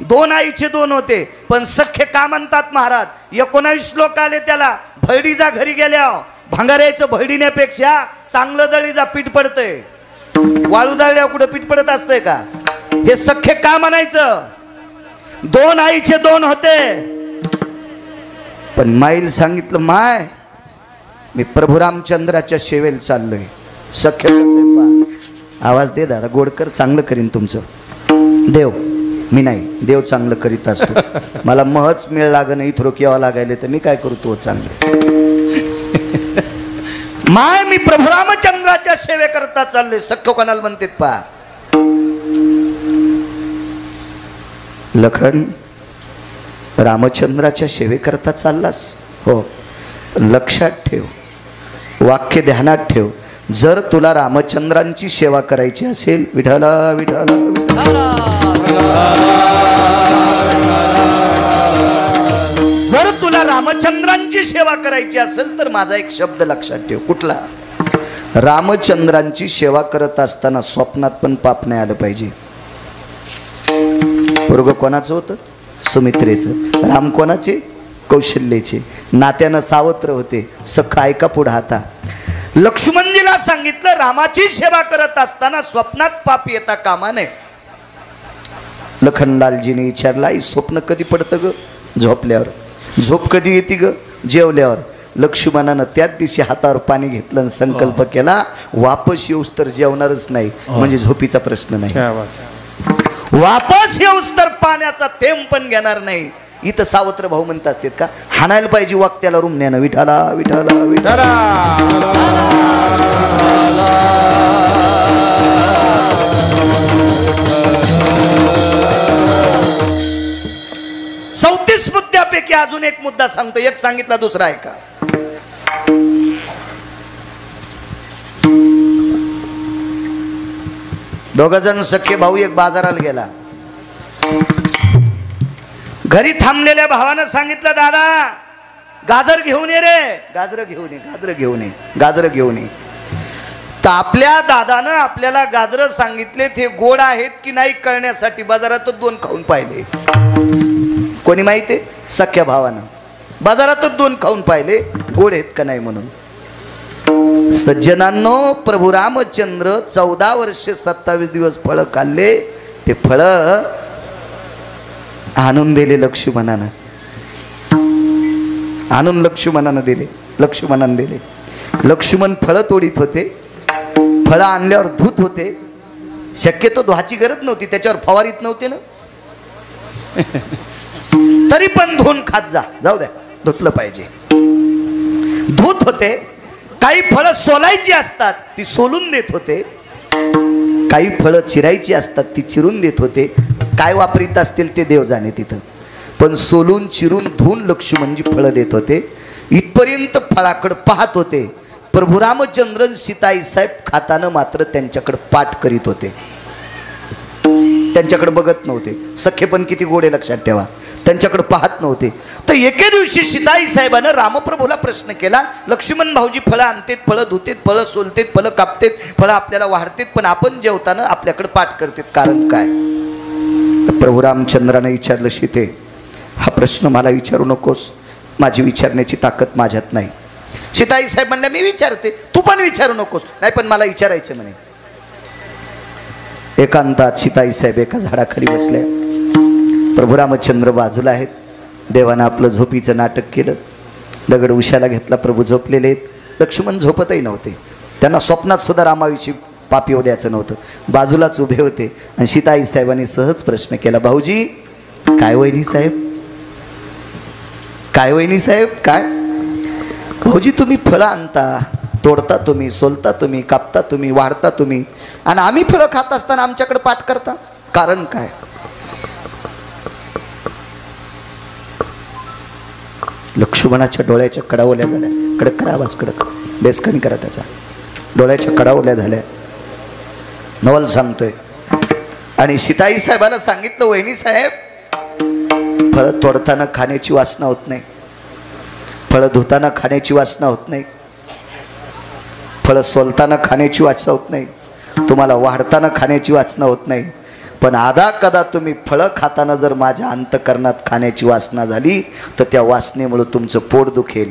2 आईचे 2 होते. पण सख्खे का म्हणतात महाराज? 19 लोक आले त्याला. भैडीजा घरी गेल्या भांगाऱ्याचं भैडीण्यापेक्षा चांगलं दळीजा पीठ पडतंय. वाळू दळल्या कुठं पीठ पडत असतंय का? हे सख्खे का म्हणायचं? दोन आईचे दोन होते, पण माईल सांगितलं माय मी प्रभू रामचंद्राच्या सेवेला चाललोय. सख्य आवाज दे दादा, गोडकर चांगलं करीन तुमचं. देव मी नाही, देव चांगलं करीत असतो. मला महच मेळ लागणं इथं यावं लागायले तर मी काय करू तो चांगलं. माय मी प्रभू रामचंद्राच्या सेवे करता चाललोय. सख्य कोणाला म्हणतात पा लखन रामचंद्राच्या सेवे करता चाललास हो, लक्षात ठेव, वाक्य ध्यानात ठेव. जर तुला रामचंद्रांची सेवा करायची असेल, विठ्ठला विठ्ठला जर तुला रामचंद्रांची सेवा करायची असेल तर माझा एक शब्द लक्षात ठेव. कुठला? रामचंद्रांची सेवा करत असताना स्वप्नात पण पाप नाही आलं पाहिजे. पोरग कोणाचं होतं? सुमित्रेचं. राम कोणाचे? कौशल्येचे. नात्यानं सावत्र होते. सखा ऐका पुढे आता. लक्ष्मणजीला सांगितलं रामाची सेवा करत असताना स्वप्नात पाप येता कामा नये. लखनलालजीने विचारला आई स्वप्न कधी पडतं ग? झोपल्यावर. झोप कधी येते ग? जेवल्यावर. लक्ष्मणानं त्याच दिवशी हातावर पाणी घेतलं आणि संकल्प केला वापस येऊस तर जेवणारच नाही, म्हणजे झोपीचा प्रश्न नाही. वापस येऊस तर पाण्याचा थेंब पण घेणार नाही. इथं सावत्र भाऊ म्हणत असतात का हाणायला पाहिजे वाक्याला रुमण्यानं विठाला विठाला विठाला. 34 मुद्द्यापैकी अजून एक मुद्दा सांगतो. एक सांगितला दुसरा आहे का? दोघं जण सख्खे भाऊ एक बाजाराला गेला. घरी थांबलेल्या भावानं सांगितलं दादा गाजर घेऊन ये रे. गाजर घेऊन ये, गाजर घेऊन ये, गाजर घेऊन ये. तर आपल्या दादानं आपल्याला गाजर सांगितले ते गोड आहेत की नाही कळण्यासाठी बाजारातच 2 खाऊन पाहिले. कोणी माहिती? सख्या भावानं बाजारातच 2 खाऊन पाहिले गोड आहेत का नाही म्हणून. सज्जनांनो प्रभू रामचंद्र 14 वर्ष 27 दिवस फळ खाल्ले. ते फळ आणून दिले लक्ष्मणानं. आणून लक्ष्मणानं दिले. लक्ष्मणानं दिले. लक्ष्मण फळ तोडीत होते. फळ आणल्यावर धूत होते. शक्यतो धुवाची गरज नव्हती, त्याच्यावर फवारीत नव्हते ना. तरी पण धुवून खात जा. जाऊ द्या धुतलं पाहिजे. धूत होते. काही फळं सोलायची असतात ती सोलून देत होते. काही फळं चिरायची असतात ती चिरून देत होते. काय वापरीत असतील ते देव जाणे तिथं. पण सोलून चिरून धुवून लक्ष्मणजी फळं देत होते. इथपर्यंत फळाकडे पाहत होते. प्रभू रामचंद्र सीताई साहेब खाताना मात्र त्यांच्याकडे पाठ करीत होते. त्यांच्याकडे बघत नव्हते. सख्खे पण किती गोडे लक्षात ठेवा. त्यांच्याकडे पाहत नव्हते. तर एके दिवशी सीताई साहेबानं रामप्रभूला प्रश्न केला लक्ष्मण भाऊजी फळं आणतेत, फळं धुतेत, फळं सोलतेत, फळं कापतेत, फळं आपल्याला वाढतेत, पण आपण जेवताना आपल्याकडे पाठ करतेत, कारण काय? प्रभू रामचंद्राने विचारलं सीते हा प्रश्न मला विचारू नकोस. माझी विचारण्याची ताकद माझ्यात नाही. सीताई साहेब म्हणल्या मी विचारते, तू पण विचारू नकोस. नाही पण मला विचारायचं म्हणे. एकांतात सीताई साहेब एका झाडाखाली बसल्या. प्रभू रामचंद्र बाजूला आहेत. देवानं आपलं झोपीचं नाटक केलं. दगड उशाला घेतला. प्रभू झोपलेले आहेत. लक्ष्मण झोपतही नव्हते. त्यांना स्वप्नात सुद्धा रामाविषयी पाप येऊ द्यायचं नव्हतं. बाजूलाच उभे होते. आणि सीताई साहेबांनी सहज प्रश्न केला भाऊजी काय वहिनी साहेब, काय वहिनी साहेब काय? भाऊजी तुम्ही फळं आणता, तोडता तुम्ही, सोलता तुम्ही, कापता तुम्ही, वाढता तुम्ही, आणि आम्ही फळं खात असताना आमच्याकडे पाठ करता, कारण काय? लक्ष्मणाच्या डोळ्याच्या कडा ओल्या झाल्या. कडक करा आवाज, कडक बेस कमी करा त्याचा. डोळ्याच्या कडा ओल्या झाल्या. नवल सांगतोय. आणि सीताई साहेबाला सांगितलं वहिनी साहेब फळं तोडताना खाण्याची वासना होत नाही, फळं धुताना खाण्याची वासना होत नाही, फळं सोलताना खाण्याची वासना होत नाही, तुम्हाला वाढताना खाण्याची वासना होत नाही, पण आधा कदा तुम्ही फळं खाताना जर माझ्या अंतकरणात खाण्याची वासना झाली तर त्या वासनेमुळे तुमचं पोट दुखेल.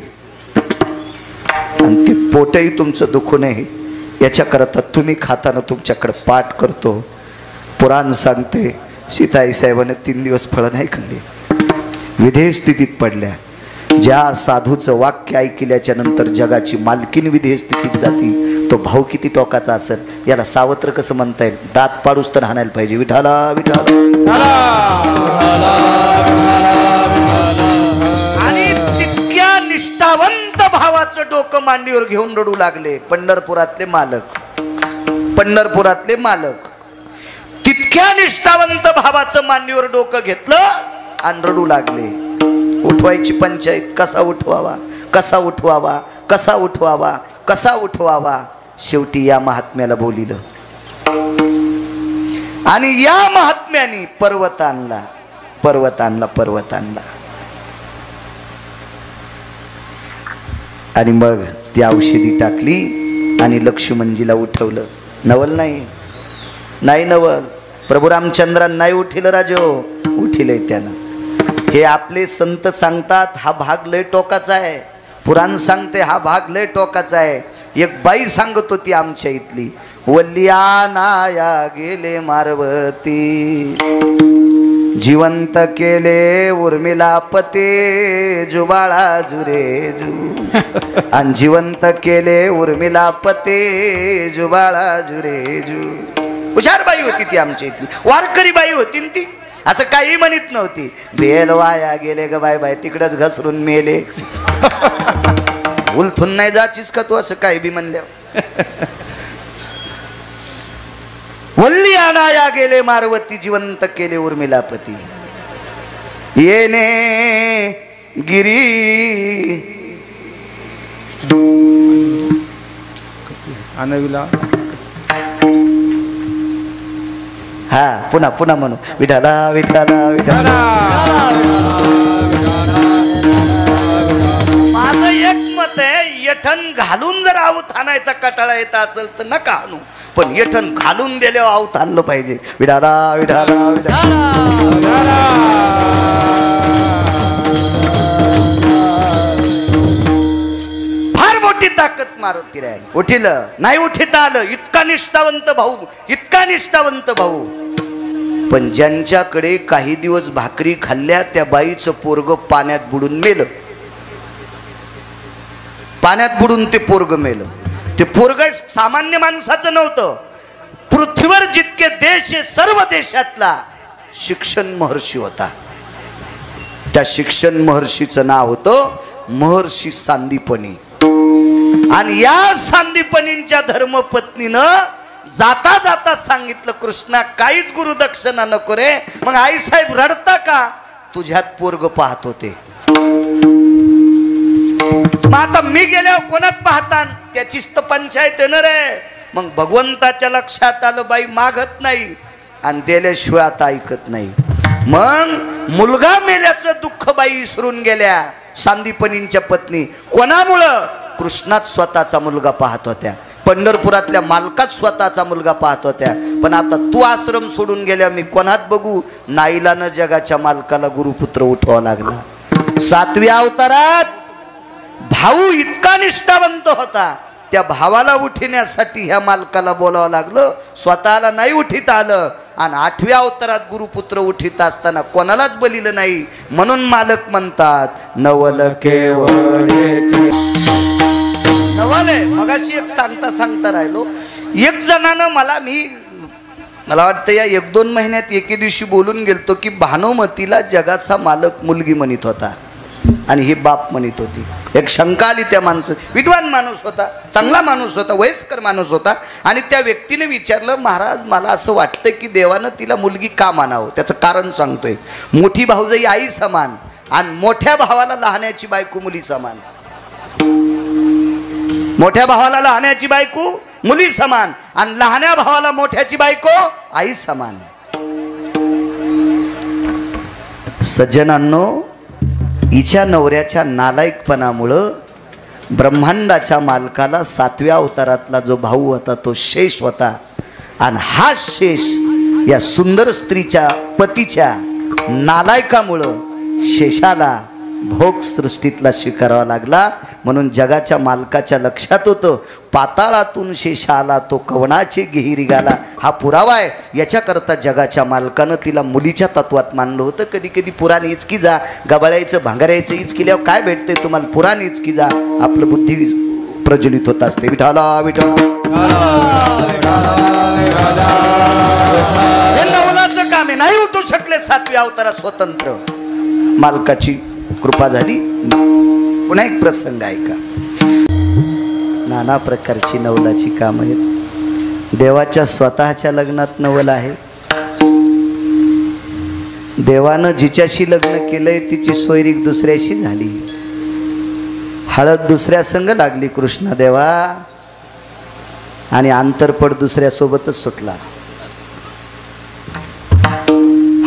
आणि ते पोटही तुमचं दुखू नये याच्याकरता तुम्ही खाताना तुमच्याकडे पाठ करतो. पुराण सांगते सीताई साहेबांनी 3 दिवस फळं नाही खाल्ली, विधेय स्थितीत पडल्या. ज्या साधूचं वाक्य ऐकल्याच्या नंतर जगाची मालकीन विधेय स्थितीत जाती, तो भाऊ किती टोकाचा असेल. याला सावत्र कसं म्हणता येईल, दात पाडूस तर हाणायला पाहिजे. विठाला विठाला. आणि तितक्या निष्ठावंत भावाचं डोकं मांडीवर घेऊन रडू लागले पंढरपुरातले मालक. पंढरपुरातले मालक तितक्या निष्ठावंत भावाचं मांडीवर डोकं घेतलं आणि रडू लागले. उठवायची पंचायत, कसा उठवावा, कसा उठवावा, कसा उठवावा, कसा उठवावा. शेवटी या महात्म्याला बोलिलं आणि या महात्म्याने पर्वत आणला, पर्वत आणला, पर्वत आणला. आणि मग ती औषधी टाकली आणि लक्ष्मणजीला उठवलं. नवल नाही, नाही नवल. प्रभू रामचंद्रांना नाही उठिलं राजो, उठिलंय त्यानं. हे आपले संत सांगतात हा भाग लय टोकाचा आहे. पुराण सांगते हा भाग लय टोकाचा आहे. एक बाई सांगत होती आमच्या इथली, वल्ल्यानाया गेले मारवती, जिवंत केले उर्मिला पते, जुबाळा जुरे जू. आणि जिवंत केले उर्मिला पते, जुबाळा जुरे जू. हुशार बाई होती ती आमच्या इथली, वारकरी बाई होती ती. असं काही म्हणत नव्हती. बेल वाया गेले ग बाय बाय, तिकडच घसरून मेले. उलथून नाही जाचीस का तू, असं काही बी म्हणल्यावर. वल्ली आणाया गेले मारवती, जिवंत केले उर्मिलापती. येणे गिरी आनविला. हा पुन्हा पुन्हा म्हणू, विठाला विठाला विठाला. माझं एक मत आहे, येठण घालून जर आवत आणायचा कटाळा येत असेल तर नका आणू, पण येठण घालून दिल्यावर आवत आणलं पाहिजे. विठाला विठाला विठाला. फार मोठी ताकद मारुती राहील. उठिलं नाही उठिता आलं. इतका निष्ठावंत भाऊ, इतका निष्ठावंत भाऊ. पण ज्यांच्याकडे काही दिवस भाकरी खाल्ल्या त्या बाईचं पोरग पाण्यात बुडून मेलं. पाण्यात बुडून ते पोरग मेलं. ते पोरग सामान्य माणसाचं नव्हतं. पृथ्वीवर जितके देश आहे सर्व देशातला शिक्षण महर्षी होता. त्या शिक्षण महर्षीचं नाव होतं महर्षी सांदीपनी. आणि या सांदीपनींच्या धर्मपत्नीनं जाता जाता सांगितलं, कृष्णा काहीच गुरुदक्षिणा नको रे. मग आई साहेब रडता का, तुझ्यात पोरग पाहत होते. मग आता मी गेल्यावर कोणात पाहता, त्याचीच तर पंचायत येणार आहे. मग भगवंताच्या लक्षात आलं बाई मागत नाही आणि दिल्याशिवाय आता ऐकत नाही. मग मुलगा मेल्याचं दुःख बाई विसरून गेल्या सांदीपनींच्या पत्नी. कोणामुळं, कृष्णात स्वतःचा मुलगा पाहत होत्या, पंढरपुरातल्या मालकात स्वतःचा मुलगा पाहत होत्या. पण आता तू आश्रम सोडून गेल्या मी कोणात बघू. नाईलानं जगाच्या मालकाला गुरुपुत्र उठवावा लागला. 7व्या अवतारात भाऊ इतका निष्ठावंत होता, त्या भावाला उठण्यासाठी ह्या मालकाला बोलावं लागलं. स्वतःला नाही उठीत आलं. आणि 8व्या अवतारात गुरुपुत्र उठीत असताना कोणालाच बलिलं नाही. म्हणून मालक म्हणतात नवल केवळे नवल आहे. मगाशी एक सांगता राहिलो. एक जणानं मला वाटतं या 1-2 महिन्यात एके दिवशी बोलून गेलतो की भानुमतीला जगाचा मालक मुलगी म्हणत होता आणि ही बाप म्हणत होती. एक शंका आली त्या माणसं. विद्वान माणूस होता, चांगला माणूस होता, वयस्कर माणूस होता. आणि त्या व्यक्तीने विचारलं, महाराज मला असं वाटतं की देवानं तिला मुलगी का मानावं. त्याचं कारण सांगतोय. मोठी भाऊजाई आई समान आणि मोठ्या भावाला लहाण्याची बायको मुली समान. मोठ्या भावाला लहाण्याची बायको मुली समान आणि लहान्या भावाला मोठ्याची बायको आई समान. सज्जनांनो, हिच्या नवऱ्याच्या नालायकपणामुळं ब्रह्मांडाच्या मालकाला 7व्या अवतारातला जो भाऊ होता तो शेष होता. आणि हा शेष या सुंदर स्त्रीच्या पतीच्या नालायकामुळं शेषाला भोग सृष्टीतला स्वीकारावा लागला. म्हणून जगाच्या मालकाच्या लक्षात होतं, पाताळातून शेष आला तो कवनाचे गेही गाला. हा पुरावा आहे. याच्याकरता जगाच्या मालकानं तिला मुलीच्या तत्वात मानलं होतं. कधी कधी पुराण इचकी जा, गबाळायचं भांगरायचं इच केल्यावर काय भेटते तुम्हाला, पुराण इचकी जा, आपलं बुद्धी प्रज्वलित होत असते. विठाला विठा हे नवलाचं काम आहे. नाही उठू शकले 7वे अवतारात स्वतंत्र, मालकाची कृपा झाली. पुन्हा एक प्रसंग ऐका. नाना प्रकारची नवलाची काम आहेत. देवाच्या स्वतःच्या लग्नात नवल आहे. देवानं जिच्याशी लग्न केलंय तिची सोयरीक दुसऱ्याशी झाली. हळद दुसऱ्या संग लागली कृष्ण देवा, आणि आंतरपट दुसऱ्या सोबतच सुटला.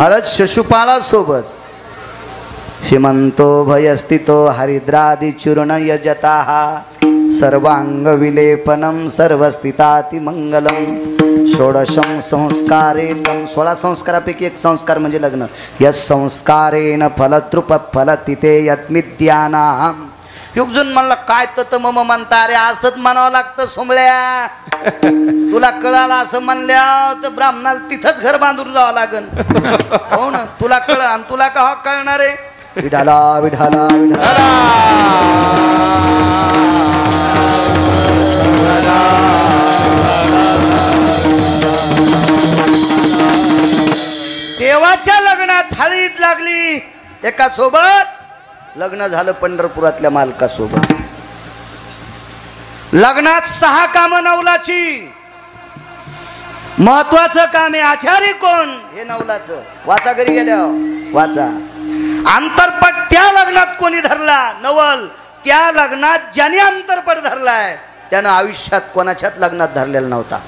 हळद शिशुपाळा सोबत. श्रीमंतो भयस्थितो हरिद्रादि चूर्ण यजता सर्वांग विलेपनम सर्वस्थिताति मंगलम षोडशम संस्कारेतम. 16 संस्कारापैकी एक संस्कार म्हणजे लग्न. यस संस्कारेन फलतृप फलतिते यत्मिद्यानाम. युगजून म्हणला काय तर मम म्हणता. अरे असंच म्हणावं लागतं सोमळ्या. तुला कळालं असं म्हणल्या तर ब्राह्मणाला तिथंच घर बांधून जावं लागन. हो ना, तुला कळ आणि तुला का कळणार आहे. विठाला विठाला विठाला. देवाच्या लग्नात हळद लागली एका सोबत. लग्न झालं पंढरपुरातल्या मालकासोबत. लग्नात 6 कामं नवलाची. महत्वाचं काम आहे. आचारी कोण हे नवलाचं. वाचा घरी गेल्या वाचा. आंतरपट त्या लग्नात कोणी धरला नवल. त्या लग्नात ज्याने आंतरपट धरलाय त्यानं आयुष्यात कोणाच्याच लग्नात धरलेला नव्हता.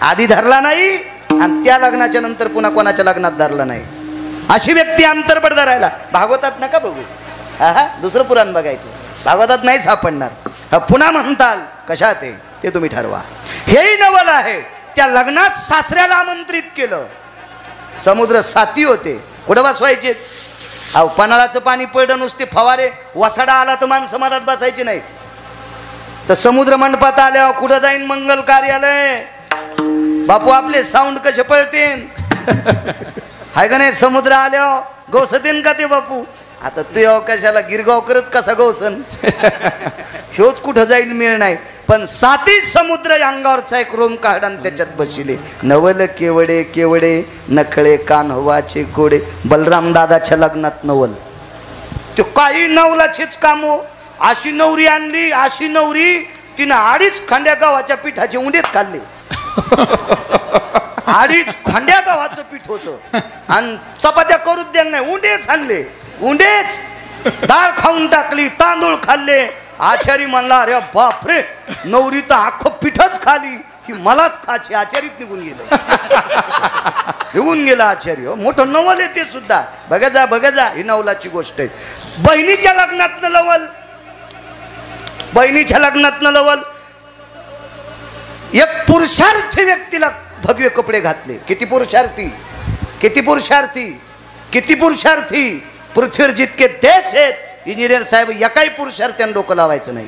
आधी धरला नाही आणि त्या लग्नाच्या नंतर पुन्हा कोणाच्या लग्नात धरला नाही. अशी व्यक्ती आंतरपट धरायला भागवतात नका बघू. दुसरं पुराण बघायचं. भागवतात नाही सापडणार. पुन्हा म्हणताल कशात आहे ते तुम्ही ठरवा. हेही नवल आहे. त्या लग्नात सासऱ्याला आमंत्रित केलं. समुद्र साथी होते. कुठं बसवायचे. पन्हाळाचं पाणी पडलं नुसते फवारे. वसाडा आला तर माणसं मधात बसायची नाही. तर समुद्र मंडपात आल्यावर कुठं जाईन मंगल कार्यालय. बापू आपले साऊंड कसे पळतेन हाय का नाही. समुद्र आल्यावर गवसतेन का ते बापू. आता तू कशाला गिरगावकरच कसा गवसन. ह्योच कुठं जाईल मिळ नाही. पण 7 समुद्र अंगावरचा एक रोम काढा आणि त्याच्यात बसले. नवल केवडे केवडे नकळे कान हवाचे कोडे. बलराम दादाच्या लग्नात नवल. तो काही नवलाचीच काम. अशी नवरी आणली. अशी नवरी तिनं 2.5 खंड्या गव्हाच्या पिठाचे उंडेच खाल्ले. 2.5 खंड्या गव्हाचं पीठ होतं आणि चपात्या करूच द्या नाही. उंडेच आणले. उंडेच. डाळ खाऊन टाकली. तांदूळ खाल्ले. आचारी म्हणला अरे बापरे नवरी तर अख्खं पिठच खाली. ही मलाच खाची. आचारीत निघून गेलं. निघून गेला आचारी. मोठं नवल आहे ते सुद्धा. बघा जा बघा जा. ही नवलाची गोष्ट आहे. बहिणीच्या लग्नातनं लवल. बहिणीच्या लग्नातनं लवल. एक पुरुषार्थी व्यक्तीला भगवे कपडे घातले. किती पुरुषार्थी. किती पुरुषार्थी. किती पुरुषार्थी. पृथ्वीवर जितके देश आहेत इंजिनियर साहेब एकाही पुरुषार्थ्यानं डोकं लावायचं नाही.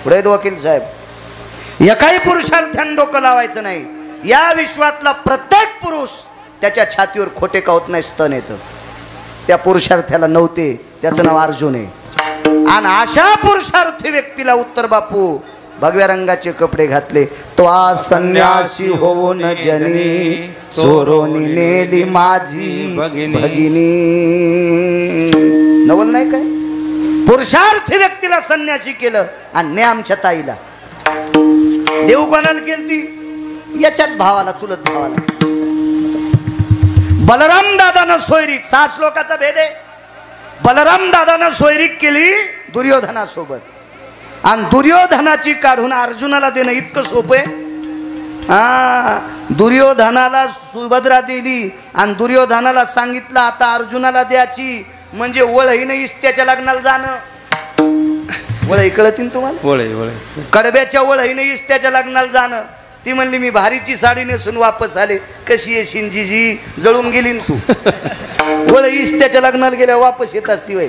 पुढे वकील साहेब एकाही पुरुषार्थ्यानं डोकं लावायचं नाही. या विश्वातला प्रत्येक पुरुष त्याच्या छातीवर खोटे का होत नाही स्तन येतं. त्या पुरुषार्थ्याला नव्हते. त्याचं नाव अर्जुन आहे. आणि अशा पुरुषार्थी व्यक्तीला उत्तर बापू भगव्या रंगाचे कपडे घातले. तो आ संन्यासी होऊन जनी चोरोनी नेली माझी भगिनी. नवल नाही काय. पुरुषार्थी व्यक्तीला संन्यासी केलं आणि आमच्या ताईला देव कोणाला केली. याच्याच भावाला चुलत भावाला. बलराम दादानं सोयरीक. 6 श्लोकाचा भेद आहे. बलराम दादानं सोयरीक केली दुर्योधनासोबत. आणि दुर्योधनाची काढून अर्जुनाला देणं इतकं सोपं आहे. दुर्योधनाला सुभद्रा दिली आणि दुर्योधनाला सांगितलं आता अर्जुनाला द्यायची. म्हणजे वळही नाही त्याच्या लग्नाला जाणं. वळही कळतील तुम्हाला. वळे कडब्याच्या वळही नाही त्याच्या लग्नाला जाणं. ती म्हणली मी भारीची साडी नेसून वापस आले. कशी आहे शिंजीजी. जळून गेली तू. बोल इस्त्याच्या लग्नाला गेल्या वापस येत असती वय.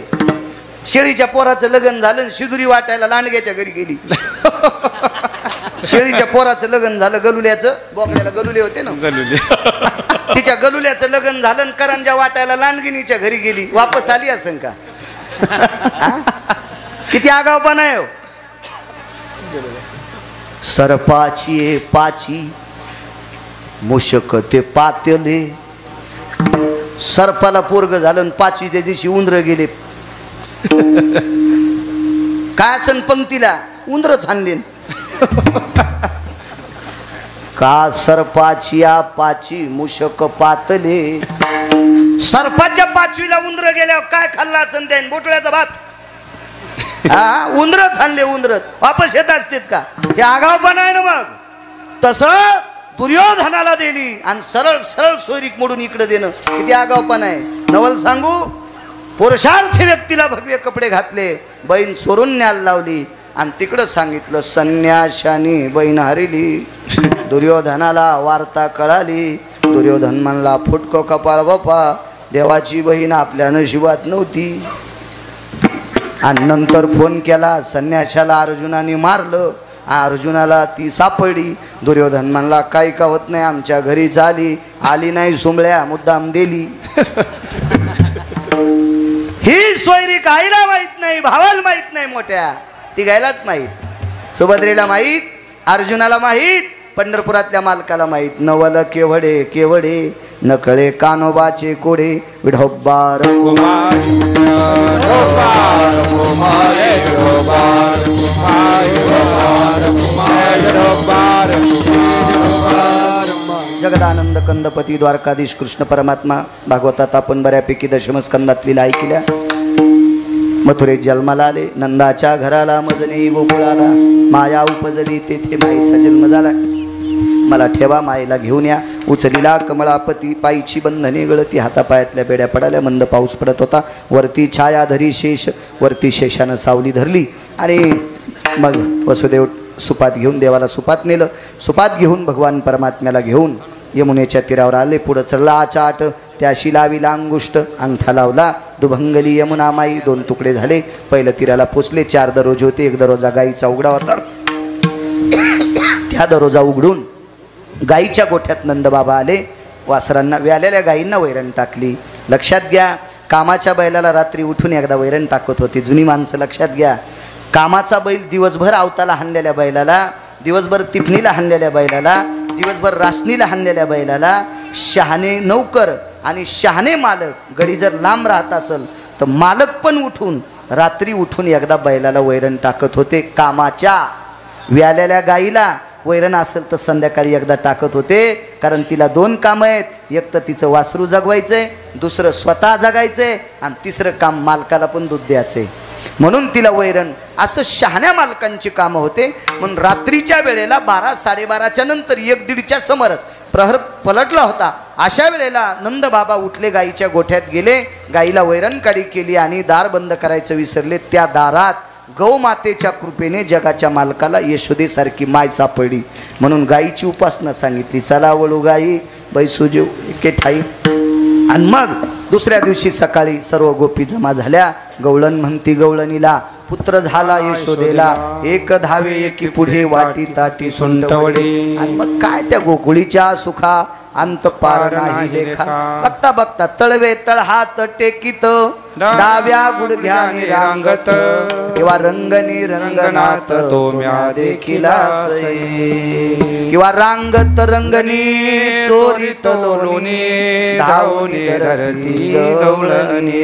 शेळीच्या पोराचं लग्न झालं, शिदुरी वाटायला लांडग्याच्या घरी गेली. शेळीच्या पोराचं लग्न झालं, गलुल्याचं, बोकड्याला गलुले होते ना, तिच्या गलुल्याचं लग्न झालं, करंजा वाटायला लांडगिनीच्या घरी गेली, वापस आली असेल का? किती आगावपणा आहे हो. सरपाची पाची मुशक ते पातेले. सर्पाला पोरग झालं, पाचवीच्या दिवशी उंदर गेले. काय असन पंक्तीला उंदरच आणले. का सरपाची पाची मुशक पातले. सर्पाच्या पाचवीला उंदर गेल्यावर काय खाल्ला असन त्याने? बोटळ्याचा भात. हा, उंदरच आणले, उंदरच वापस येत असतात का? हे आगावपणा आहे ना. मग तसं दुर्योधनाला दिली आणि सरळ सरळ सोयरीक मोडून इकडे देणं किती आगावपणा आहे. नवल सांगू, पुरुषार्थी व्यक्तीला भगवे कपडे घातले, बहीण चोरून न्यायला लावली आणि तिकडं सांगितलं संन्याशानी बहीण हरिली. दुर्योधनाला वार्ता कळाली. दुर्योधन म्हणला फुटको कपाळ बापा, देवाची बहीण आपल्या नशिबात नव्हती. आणि नंतर फोन केला, संन्याशाला अर्जुनाने मारलं, अर्जुनाला ती सापडली. दुर्योधन म्हणला काही का होत नाही, आमच्या घरी झाली, आली नाही सुंबळ्या मुद्दाम दिली. ही सोयरी आईला माहित नाही, भावाला माहित नाही, मोठ्या ती गायलाच माहित, सुभद्रेला माहित, अर्जुनाला माहित, पंढरपुरातल्या मालकाला माहित. नवल केवडे केवडे नकळे कानोबाचे कोडे. विढोबार जगदानंद कंदपती द्वारकाधीश कृष्ण परमात्मा भागवतात आपण बऱ्यापैकी दशमस्कंदातली ऐकल्या. मथुरेत जन्माला आले, नंदाच्या घराला मजने गोकुळाला, माया उपजली तेथे माईचा जन्म झाला. मला ठेवा मायेला घेऊन या. उचलीला कमळापती, पायची बंधने गळती, हातापायातल्या बेड्या पडाल्या. मंद पाऊस पडत होता. वरती छाया धरी शेष, वरती शेषानं सावली धरली. आणि मग वसुदेव सुपात घेऊन देवाला सुपात नेलं. सुपात घेऊन भगवान परमात्म्याला घेऊन यमुनेच्या तीरावर आले. पुढं चढला आचाट, त्याशी लाविला अंगुष्ट, अंगठा लावला. दुभंगली यमुना माई, दोन तुकडे झाले. पहिलं तीराला पोचले. 4 दरवाजे होते. एक दरवाजा गाईचा उघडा होता. त्या दरवाजा उघडून गाईच्या गोठ्यात नंदबाबा आले. वासरांना, व्यालेल्या गाईंना वैरण टाकली. लक्षात घ्या, कामाच्या बैलाला रात्री उठून एकदा वैरण टाकत होती जुनी माणसं. लक्षात घ्या, कामाचा बैल दिवसभर आवताला हाणलेल्या बैलाला, दिवसभर तिफणीला हाणलेल्या बैलाला, दिवसभर रासणीला हाणलेल्या बैलाला शहाणे नौकर आणि शहाणे मालक गडी जर लांब राहत असेल तर मालक पण उठून रात्री उठून एकदा बैलाला वैरण टाकत होते. कामाच्या व्यालेल्या गाईला वैरण असेल तर संध्याकाळी एकदा टाकत होते. कारण तिला 2 कामं आहेत. एक तर तिचं वासरू जगवायचंय, दुसरं स्वतः जगायचंय, आणि तिसरं काम मालकाला पण दूध द्यायचंय. म्हणून तिला वैरण असं शहाण्या मालकांची कामं होते. म्हणून रात्रीच्या वेळेला 12-12:30च्या नंतर 1-1:30च्या समोरच प्रहर पलटला होता. अशा वेळेला नंद बाबा उठले, गाईच्या गोठ्यात गेले, गाईला वैरण काढी केली आणि दार बंद करायचं विसरले. त्या दारात गौमातेच्या कृपेने जगाच्या मालकाला यशोदेसारखी माय सापडली. म्हणून गाईची उपासना सांगितली. चला वळू गाई बैसू जेव एके ठाई. आणि मग दुसऱ्या दिवशी सकाळी सर्व गोपी जमा झाल्या. गवळण म्हणती गवळणीला, पुत्र झाला यशोदेला, एक धावे एकी पुढे वाटी ताटी सोंडवडे. आणि मग काय त्या गोकुळीच्या सुखा अंत पार नाही लेखा. बघता बघता तळवे तळ हात टेकीत, डाव्या गुडघ्याने रांगत, किंवा रंगनी रंगनाथ तो म्या देखिला किंवा रांगत रंगनी चोरीत लोणी धावणी धरती गवळणी.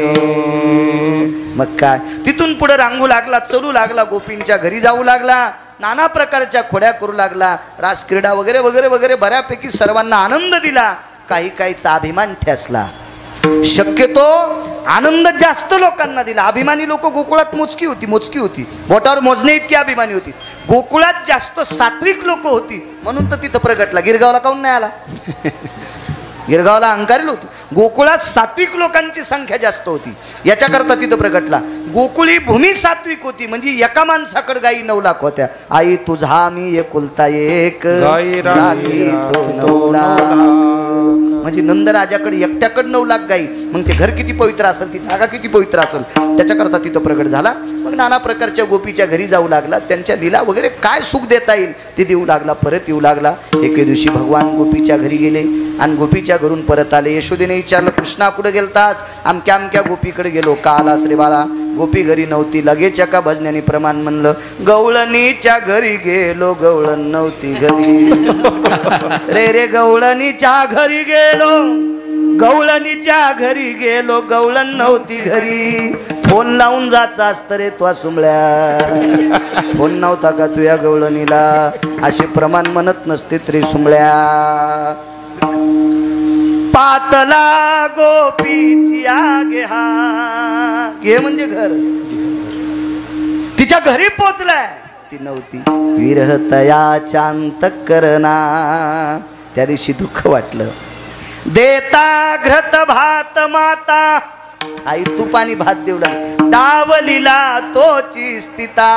मग काय तिथून पुढे रांगू लागला, चलू लागला, गोपींच्या घरी जाऊ लागला, नाना प्रकारच्या खोड्या करू लागला, रास क्रीडा वगैरे वगैरे वगैरे बऱ्यापैकी सर्वांना आनंद दिला. काही काहीचा अभिमान ठेसला. शक्यतो आनंद जास्त लोकांना दिला. अभिमानी लोक गोकुळात मोजकी होती, बोटावर मोजणे इतकी अभिमानी होती. गोकुळात जास्त सात्विक लोक होती, म्हणून तर तिथं प्रगटला. गिरगावला काऊन नाही आला? गिरगावला अहंकारी होतो. गोकुळात सात्विक लोकांची संख्या जास्त होती, याच्याकरता तिथं प्रगटला. गोकुळी भूमी सात्विक होती, म्हणजे एका माणसाकडे गाई 9 लाख होत्या. आई तुझा मी एकुलता एक, राखी तो 9 लाख. म्हणजे नंदराजाकडे एकट्याकडे 9 लाख गाई, मग ते घर किती पवित्र असेल, ती जागा किती पवित्र असेल, त्याच्याकरता तिथं प्रगट झाला. मग नाना प्रकारच्या गोपीच्या घरी जाऊ लागला, त्यांच्या लीला वगैरे काय सुख देता येईल ते देऊ लागला, परत येऊ लागला. एके दिवशी भगवान गोपीच्या घरी गेले आणि गोपीच्या घरून परत आले. यशोदेने विचारलं, कृष्णा कुठे गेलतास? अमक्या अमक्या गोपीकडे गेलो. का आलास रे बाळा? गोपी घरी नव्हती. लगेच एका भजन्याने प्रमाण म्हणलं, गवळणीच्या घरी गेलो, गवळण नव्हती घरी. रे रे गवळणीच्या घरी गेलो, गवळणीच्या घरी गेलो, गवळण नव्हती घरी. फोन लावून जायचा असतं रे तो सुमळ्या, फोन नव्हता का तुया गवळणीला? असे प्रमाण म्हणत नसते तरी सुमळ्या. पातला गोपीची आगे हा घे म्हणजे घर. तिच्या घरी पोचलाय, ती नव्हती. विरहतया चांत करना, त्या दिवशी दुःख वाटलं. देता घृत भात माता, आई तूप आणि भात देऊ लागली. डावलीला तोची स्थिता,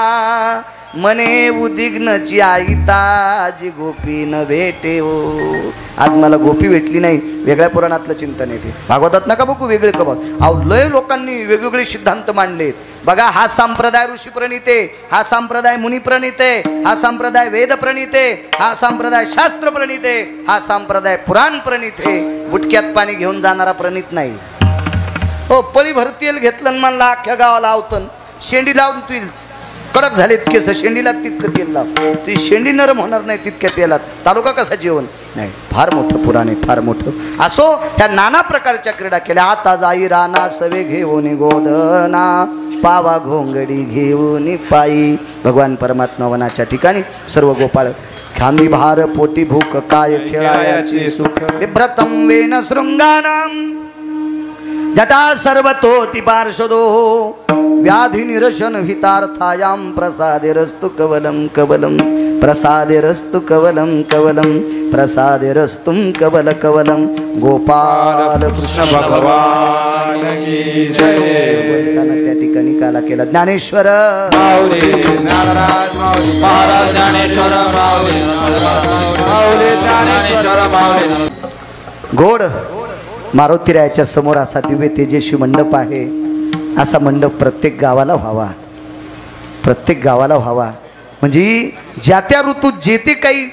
मने उदिग्नची आईता, जी गोपी न भेटे हो. आज मला गोपी भेटली नाही, वेगळ्या पुराणातलं चिंतन येते. भागवतात नका बघू वेगळे कबा. अहो लय लोकांनी वेगवेगळे सिद्धांत मांडलेत बघा. हा संप्रदाय ऋषी प्रणिते, हा संप्रदाय मुनी प्रणिते, हा संप्रदाय वेद प्रणिते, हा संप्रदाय शास्त्र प्रणिते, हा संप्रदाय पुराण प्रणिते. बुटक्यात पाणी घेऊन जाणारा प्रणित नाही हो. पळी भरतेल घेतलं म्हणला अख्ख्या गावाला आवतन. शेंडी लावून तू कडक झालेत केस, शेंडीला तितकं तेल लाव, ती शेंडी नरम होणार नाही तितक्या तेलात. तालुका कसा जेवण नाही. फार मोठं पुराण आहे, फार मोठं. असो ह्या नाना प्रकारच्या क्रीडा केल्या. आता जाई राना सवे घेऊन गोधना, पावा घोंगडी घेऊन पायी. भगवान परमात्मा वनाच्या ठिकाणी सर्व गोपाळ. खांदी भार पोटी भूक काय खेळायाचे सुख, विभ्रतम वेन शृंगानाम जटा सर्वतोति पार्षदो. व्याधि निरशन हितार्थायाम प्रसादेरस्तु कवलम कवलम, प्रसादेरस्तु कवलम कवलम, प्रसादेरस्तुम कवल कवलम. गोपाल कृष्ण भगवान की जय. भगवंतानं त्या ठिकाणी काला केला. ज्ञानेश्वर माऊली नागराज माऊली महाराज ज्ञानेश्वर माऊली माऊली ज्ञानेश्वर माऊली. गोड मारुतीरायाच्या समोर असा दिव्य तेजस्वी मंडप आहे. असा मंडप प्रत्येक गावाला व्हावा, प्रत्येक गावाला व्हावा. म्हणजे ज्या त्या ऋतूत जे ते काही